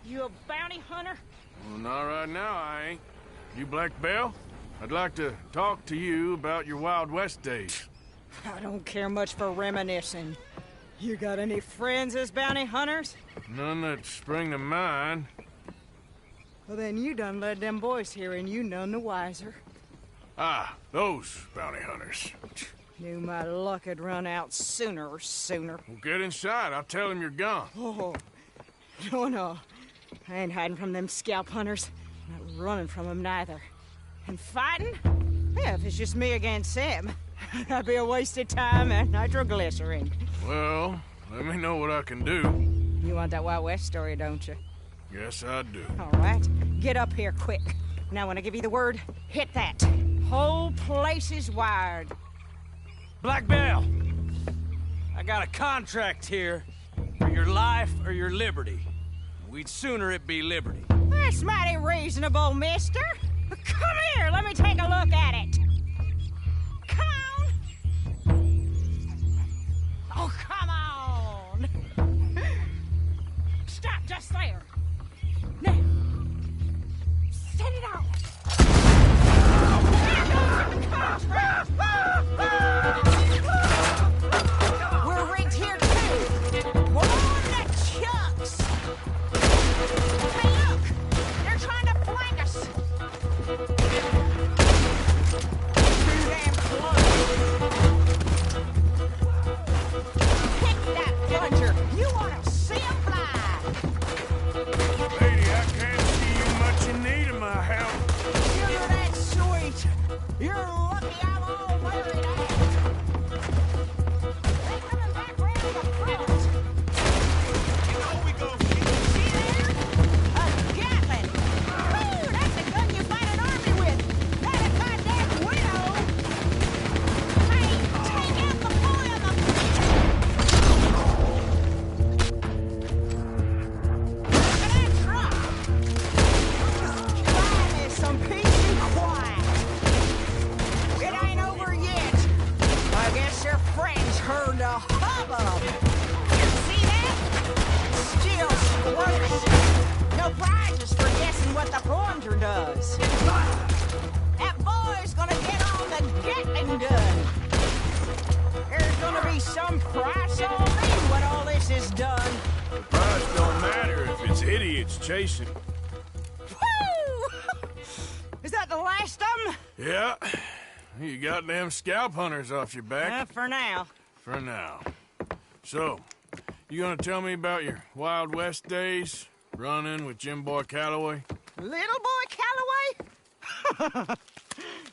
You a bounty hunter? Well, not right now, I ain't. You Black Belle? I'd like to talk to you about your Wild West days. I don't care much for reminiscing. You got any friends as bounty hunters? None that spring to mind. Well, then you done led them boys here and you none the wiser. Ah, those bounty hunters. Knew my luck had run out sooner or sooner. Well, get inside. I'll tell him you're gone. Oh, no. I ain't hiding from them scalp hunters. Not running from them neither. And fighting? Yeah, if it's just me against them, that'd be a waste of time and nitroglycerin. Well, let me know what I can do. You want that Wild West story, don't you? Yes, I do. All right. Get up here quick. Now, when I give you the word, hit that. Whole place is wired. Black Belle, I got a contract here for your life or your liberty. We'd sooner it be liberty. That's mighty reasonable, mister. Come here, let me take a look at it. Come on. Oh, come on. Stop just there. Now, set it off. We're rigged here too. We're on the chucks. Hey, look! They're trying to flank us. Too damn close. Pick that plunger. You want to see 'em fly. Lady, I can't see you much in need of my help. Sugar, that's sweet. You're lucky I'm all buried out. They're coming back round the front. You know we go. See there? A Gatling. Woo, that's a gun you fight an army with. Not a goddamn widow. Hey, take out the boy on the... Look at that drop. Try me some peace and quiet. It ain't over yet. I guess your friends heard the hubbub. See that? Still squirting. No prizes for guessing what the plunger does. That boy's gonna get on the Gatling gun. There's gonna be some price on me when all this is done. The price don't matter if it's idiots chasing. Woo! Is that the last of them? Yeah. You got them scalp hunters off your back. For now. For now. So, you gonna tell me about your Wild West days? Running with Jim Boy Calloway? Little boy Calloway?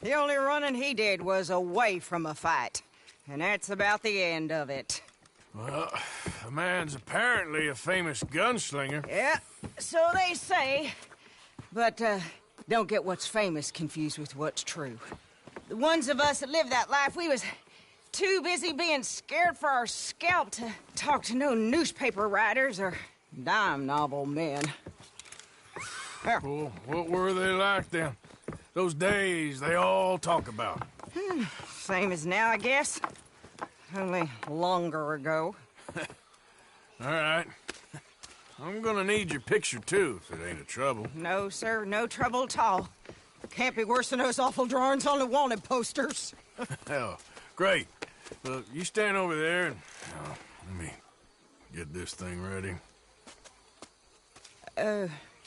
The only running he did was away from a fight. And that's about the end of it. Well, the man's apparently a famous gunslinger. Yeah, so they say. But, don't get what's famous confused with what's true. The ones of us that lived that life, we was too busy being scared for our scalp to talk to no newspaper writers or dime novel men. Well, what were they like then? Those days they all talk about. Same as now, I guess. Only longer ago. All right. I'm gonna need your picture, too, if it ain't a trouble. No, sir, no trouble at all. Can't be worse than those awful drawings on the wanted posters. Hell, great. Well, you stand over there and let me get this thing ready.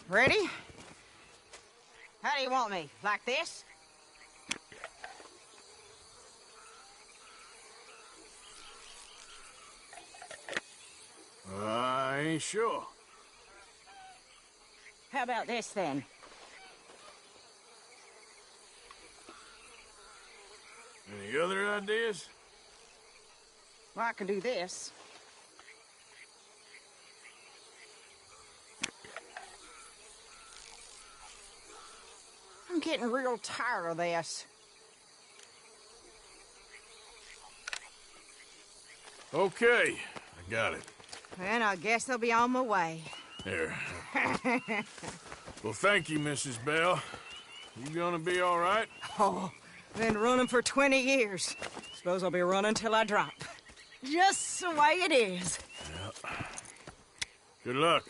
Ready? How do you want me? Like this? I ain't sure. How about this, then? Any other ideas? Well, I can do this. I'm getting real tired of this. Okay, I got it. And I guess I'll be on my way. Here. Well, thank you, Mrs. Bell. You gonna be all right? Oh, been running for 20 years. Suppose I'll be running till I drop. Just the way it is. Yeah. Good luck.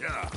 Yeah.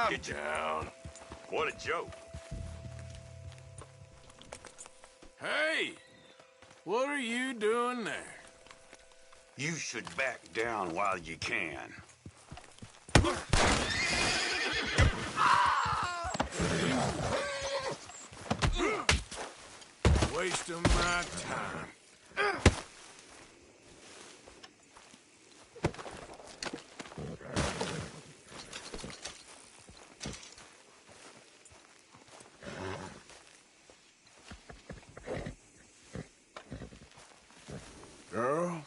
Get down. What a joke. Hey! What are you doing there? You should back down while you can. Wasting my time. Girl?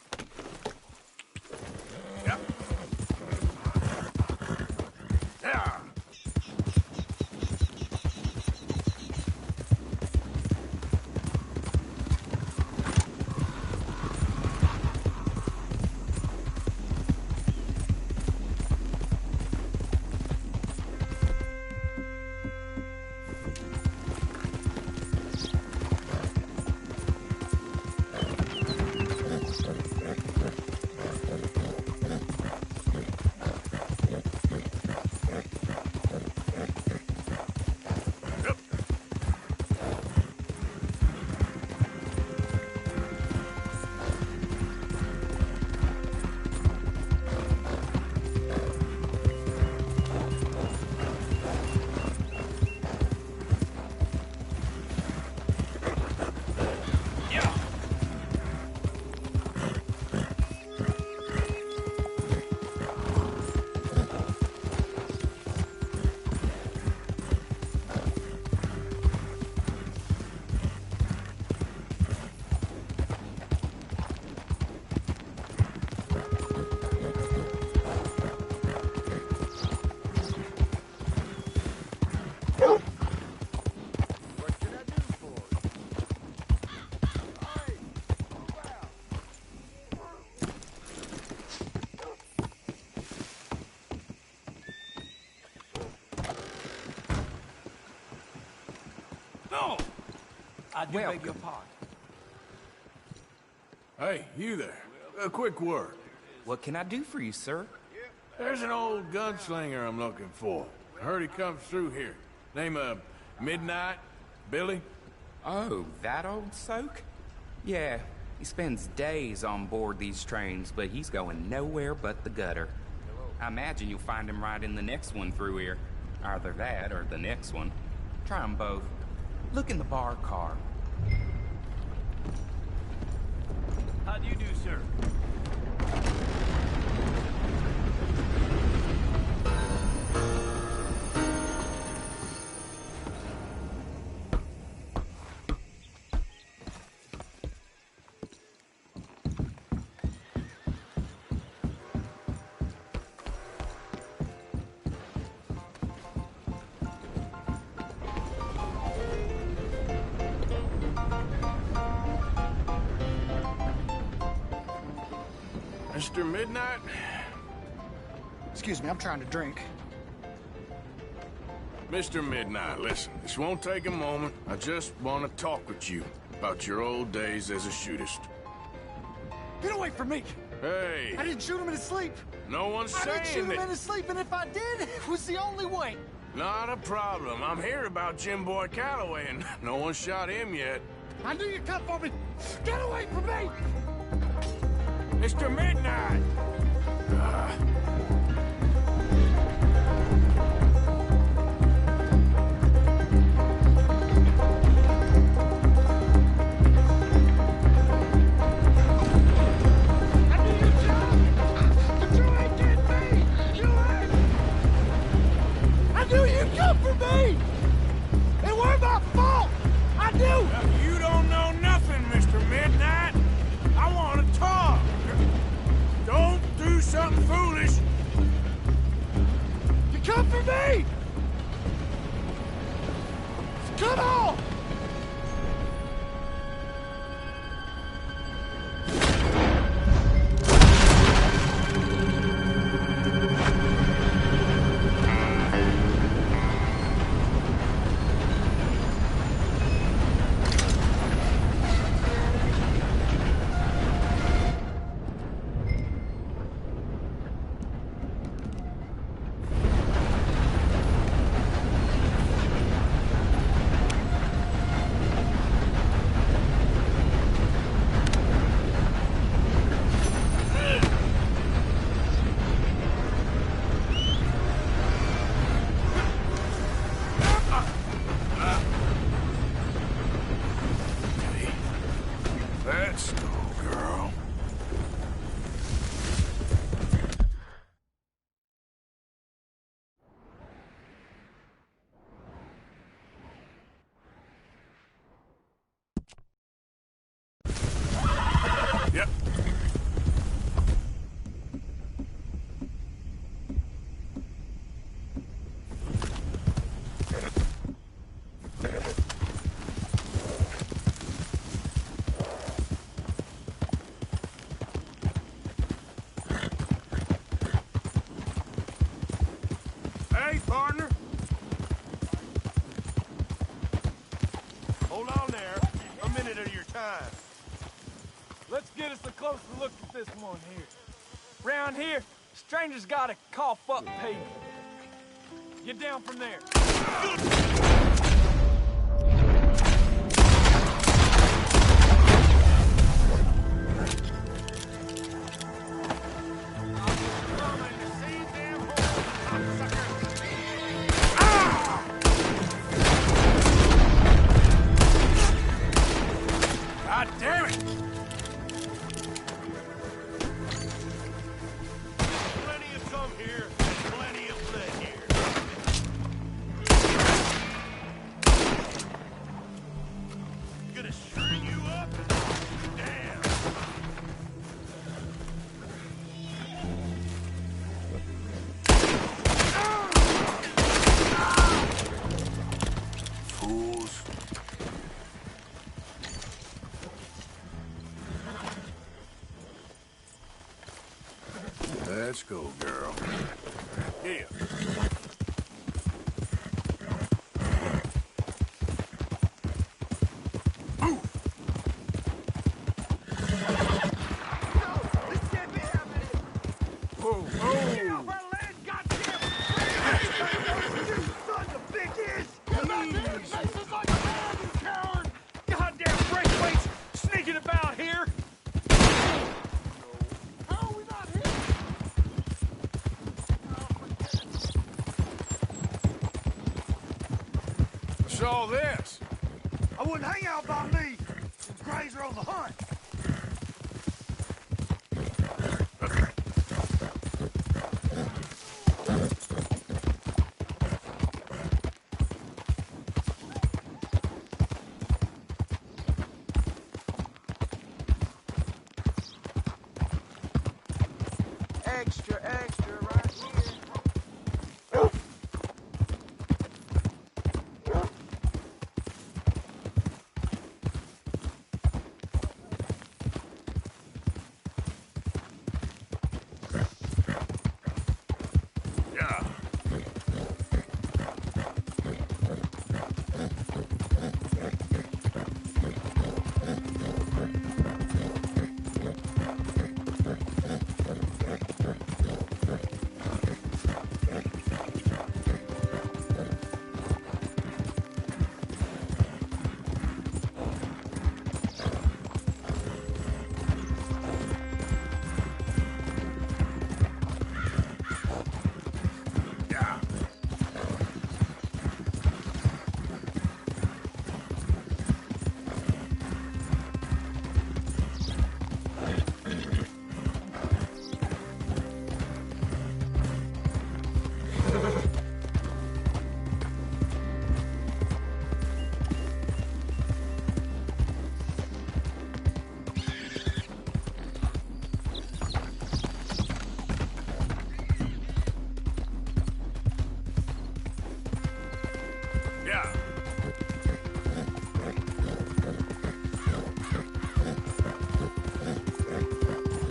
Yep. Yeah. No! I do beg your pardon. Hey, you there. A quick word. What can I do for you, sir? There's an old gunslinger I'm looking for. I heard he comes through here. Name of Midnight? Billy? Oh, that old soak? Yeah, he spends days on board these trains, but he's going nowhere but the gutter. I imagine you'll find him right in the next one through here. Either that or the next one. Try them both. Look in the bar car. How do you do, sir? Mr. Midnight? Excuse me, I'm trying to drink. Mr. Midnight, listen, this won't take a moment. I just want to talk with you about your old days as a shootist. Get away from me! Hey! I didn't shoot him in his sleep! No one's I saying didn't shoot him that. in his sleep, and if I did, it was the only way! Not a problem. I'm here about Jim Boy Calloway, and no one shot him yet. I knew you'd come for me! Get away from me! Mr. Midnight! I knew you'd come for me! It weren't my fault! I knew! You don't know nothing, Mr. Midnight. I want to talk. Don't do something foolish. You come for me! Come on! Let's go, girl. Yep. Hey, partner. Hold on there. A minute of your time. Let's get us a closer look at this one here. Round here, strangers gotta cough up payment. Get down from there. God damn it! Plenty of some here, plenty of blood here. faces like a man, you coward! Goddamn breakaways sneaking about here! How are we not here? What's all this? I wouldn't hang out by me. Grays are on the hunt. Extra, extra, right here.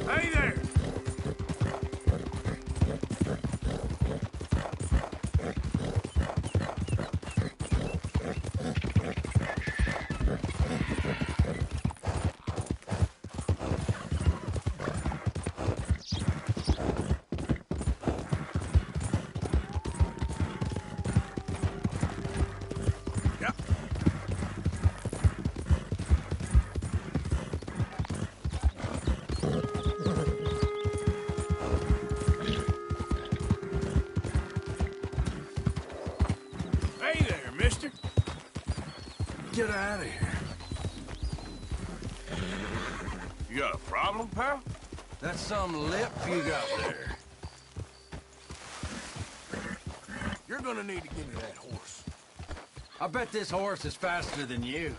Hey there! Hey there, mister. Get out of here. You got a problem, pal? That's some lip you got there. You're gonna need to give me that horse. I bet this horse is faster than you.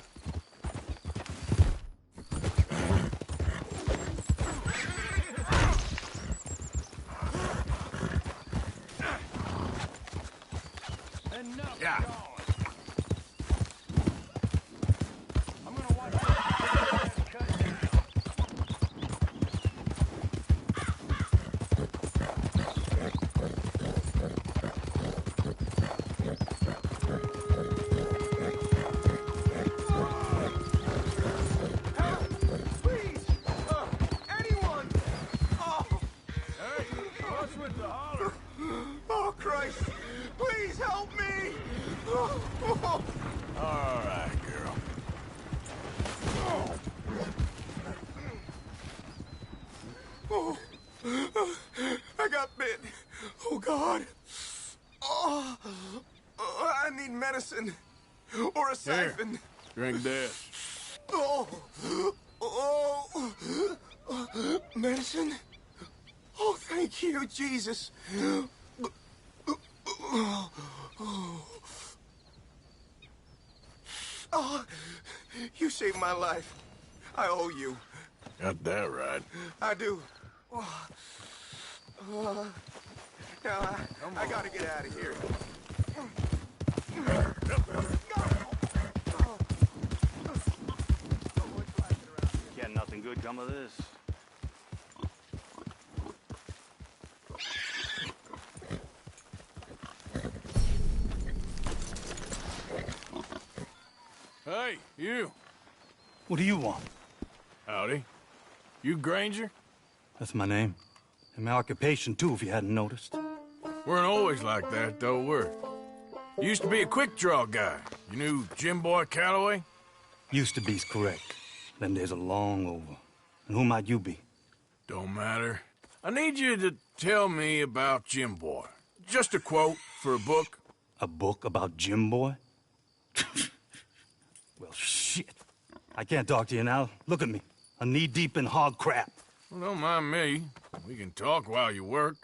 Yeah. All right, girl. Oh, I got bit. Oh, God. Oh, I need medicine. Or a siphon. Drink this. Oh, medicine? Oh, thank you, Jesus. Oh, you saved my life. I owe you. Got that right. I do. Now, I gotta get out of here. Can't nothing good come of this. Hey, you. What do you want? Howdy. You Granger? That's my name. And my occupation, too, if you hadn't noticed. Weren't always like that, though, were. Used to be a quick-draw guy. You knew Jim Boy Calloway? Used to be's correct. Them days are long over. And who might you be? Don't matter. I need you to tell me about Jim Boy. Just a quote for a book. A book about Jim Boy? Well, shit. I can't talk to you now. Look at me. I'm knee-deep in hog crap. Well, don't mind me. We can talk while you work.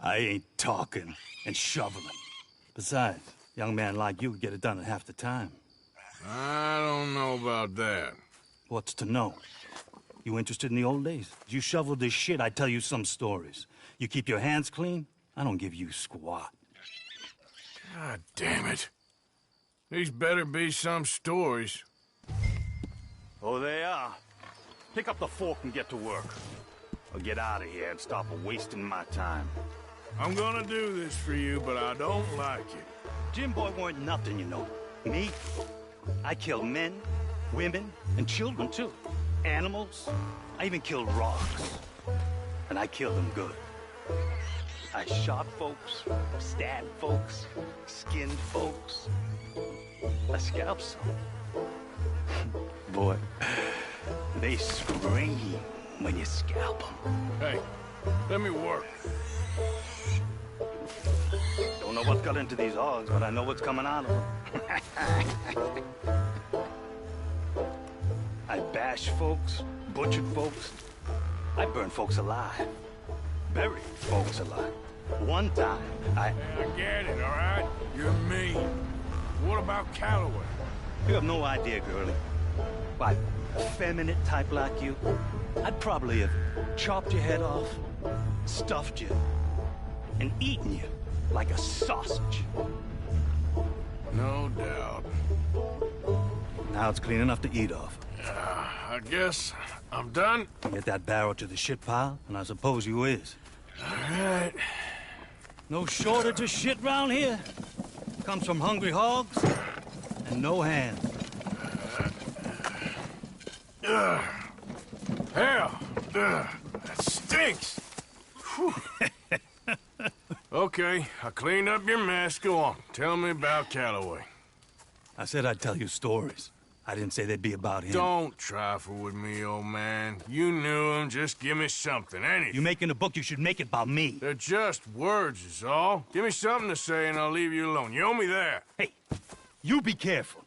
I ain't talking and shoveling. Besides, a young man like you would get it done in half the time. I don't know about that. What's to know? You interested in the old days? You shoveled this shit, I tell you some stories. You keep your hands clean, I don't give you squat. God damn it. These better be some stories. Oh, they are. Pick up the fork and get to work. Or get out of here and stop wasting my time. I'm gonna do this for you, but I don't like it. Jim Boy weren't nothing, you know. Me? I killed men, women, and children, too. Animals. I even killed rocks. And I killed them good. I shot folks, stabbed folks, skinned folks. I scalped some. Boy, they scream when you scalp them. Hey, let me work. Don't know what got into these hogs, but I know what's coming out of them. I bashed folks, butchered folks. I burned folks alive. Buried folks alive. One time, I get it, all right? You're mean. What about Calloway? You have no idea, girlie. Why, a feminine type like you, I'd probably have chopped your head off, stuffed you, and eaten you like a sausage. No doubt. Now it's clean enough to eat off. I guess I'm done. Get that barrel to the shit pile, and I suppose you is. All right. No shortage of shit round here. Comes from hungry hogs and no hands. Hell, that stinks. Okay, I cleaned up your mess. Go on, tell me about Calloway. I said I'd tell you stories. I didn't say they'd be about him. Don't trifle with me, old man. You knew him. Just give me something, anything. You making a book, you should make it about me. They're just words, is all. Give me something to say and I'll leave you alone. You owe me that. Hey, you be careful.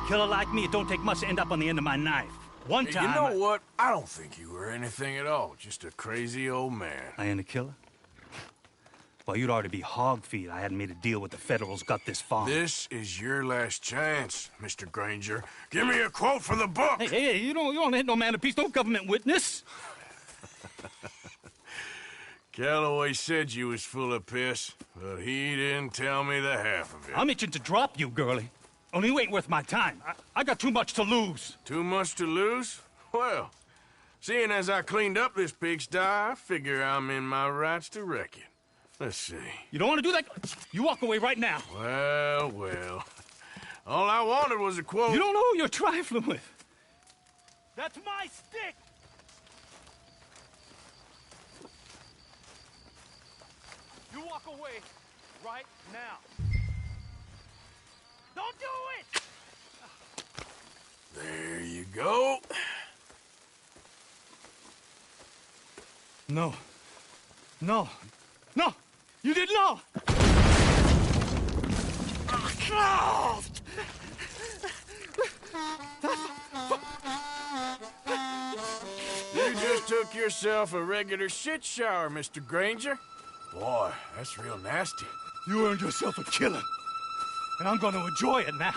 Killer like me, it don't take much to end up on the end of my knife. One time... You know what? I don't think you were anything at all. Just a crazy old man. I ain't a killer? Well, you'd already be hog feed. I hadn't made a deal with the Federals, got this far. This is your last chance, Mr. Granger. Give me a quote from the book. Hey, you don't hit no man of peace, no government witness. Calloway said you was full of piss, but he didn't tell me the half of it. I'm itching to drop you, girlie. Only you ain't worth my time. I got too much to lose. Too much to lose? Well, seeing as I cleaned up this pigsty, I figure I'm in my rights to wreck it. Let's see. You don't want to do that? You walk away right now. Well, well. All I wanted was a quote. You don't know who you're trifling with. That's my stick! You walk away right now. Don't do it! There you go. No. No. No! You didn't know! You just took yourself a regular shit shower, Mr. Granger. Boy, that's real nasty. You earned yourself a killing. And I'm gonna enjoy it now.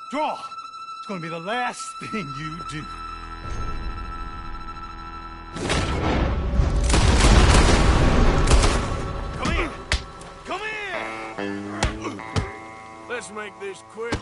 Draw! It's gonna be the last thing you do. Let's make this quick.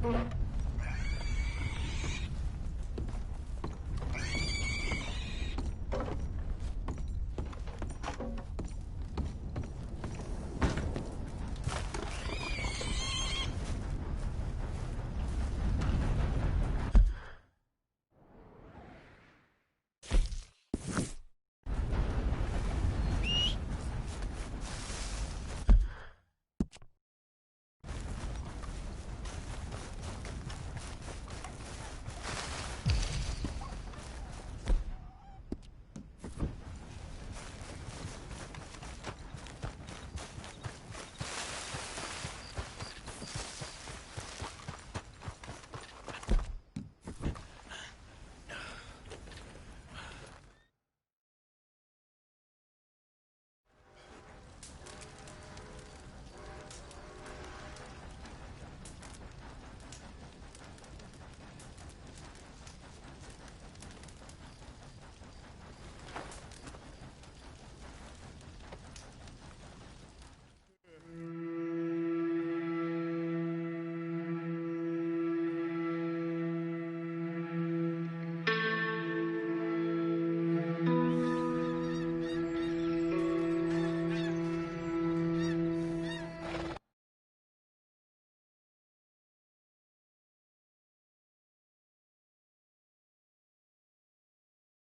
Come on.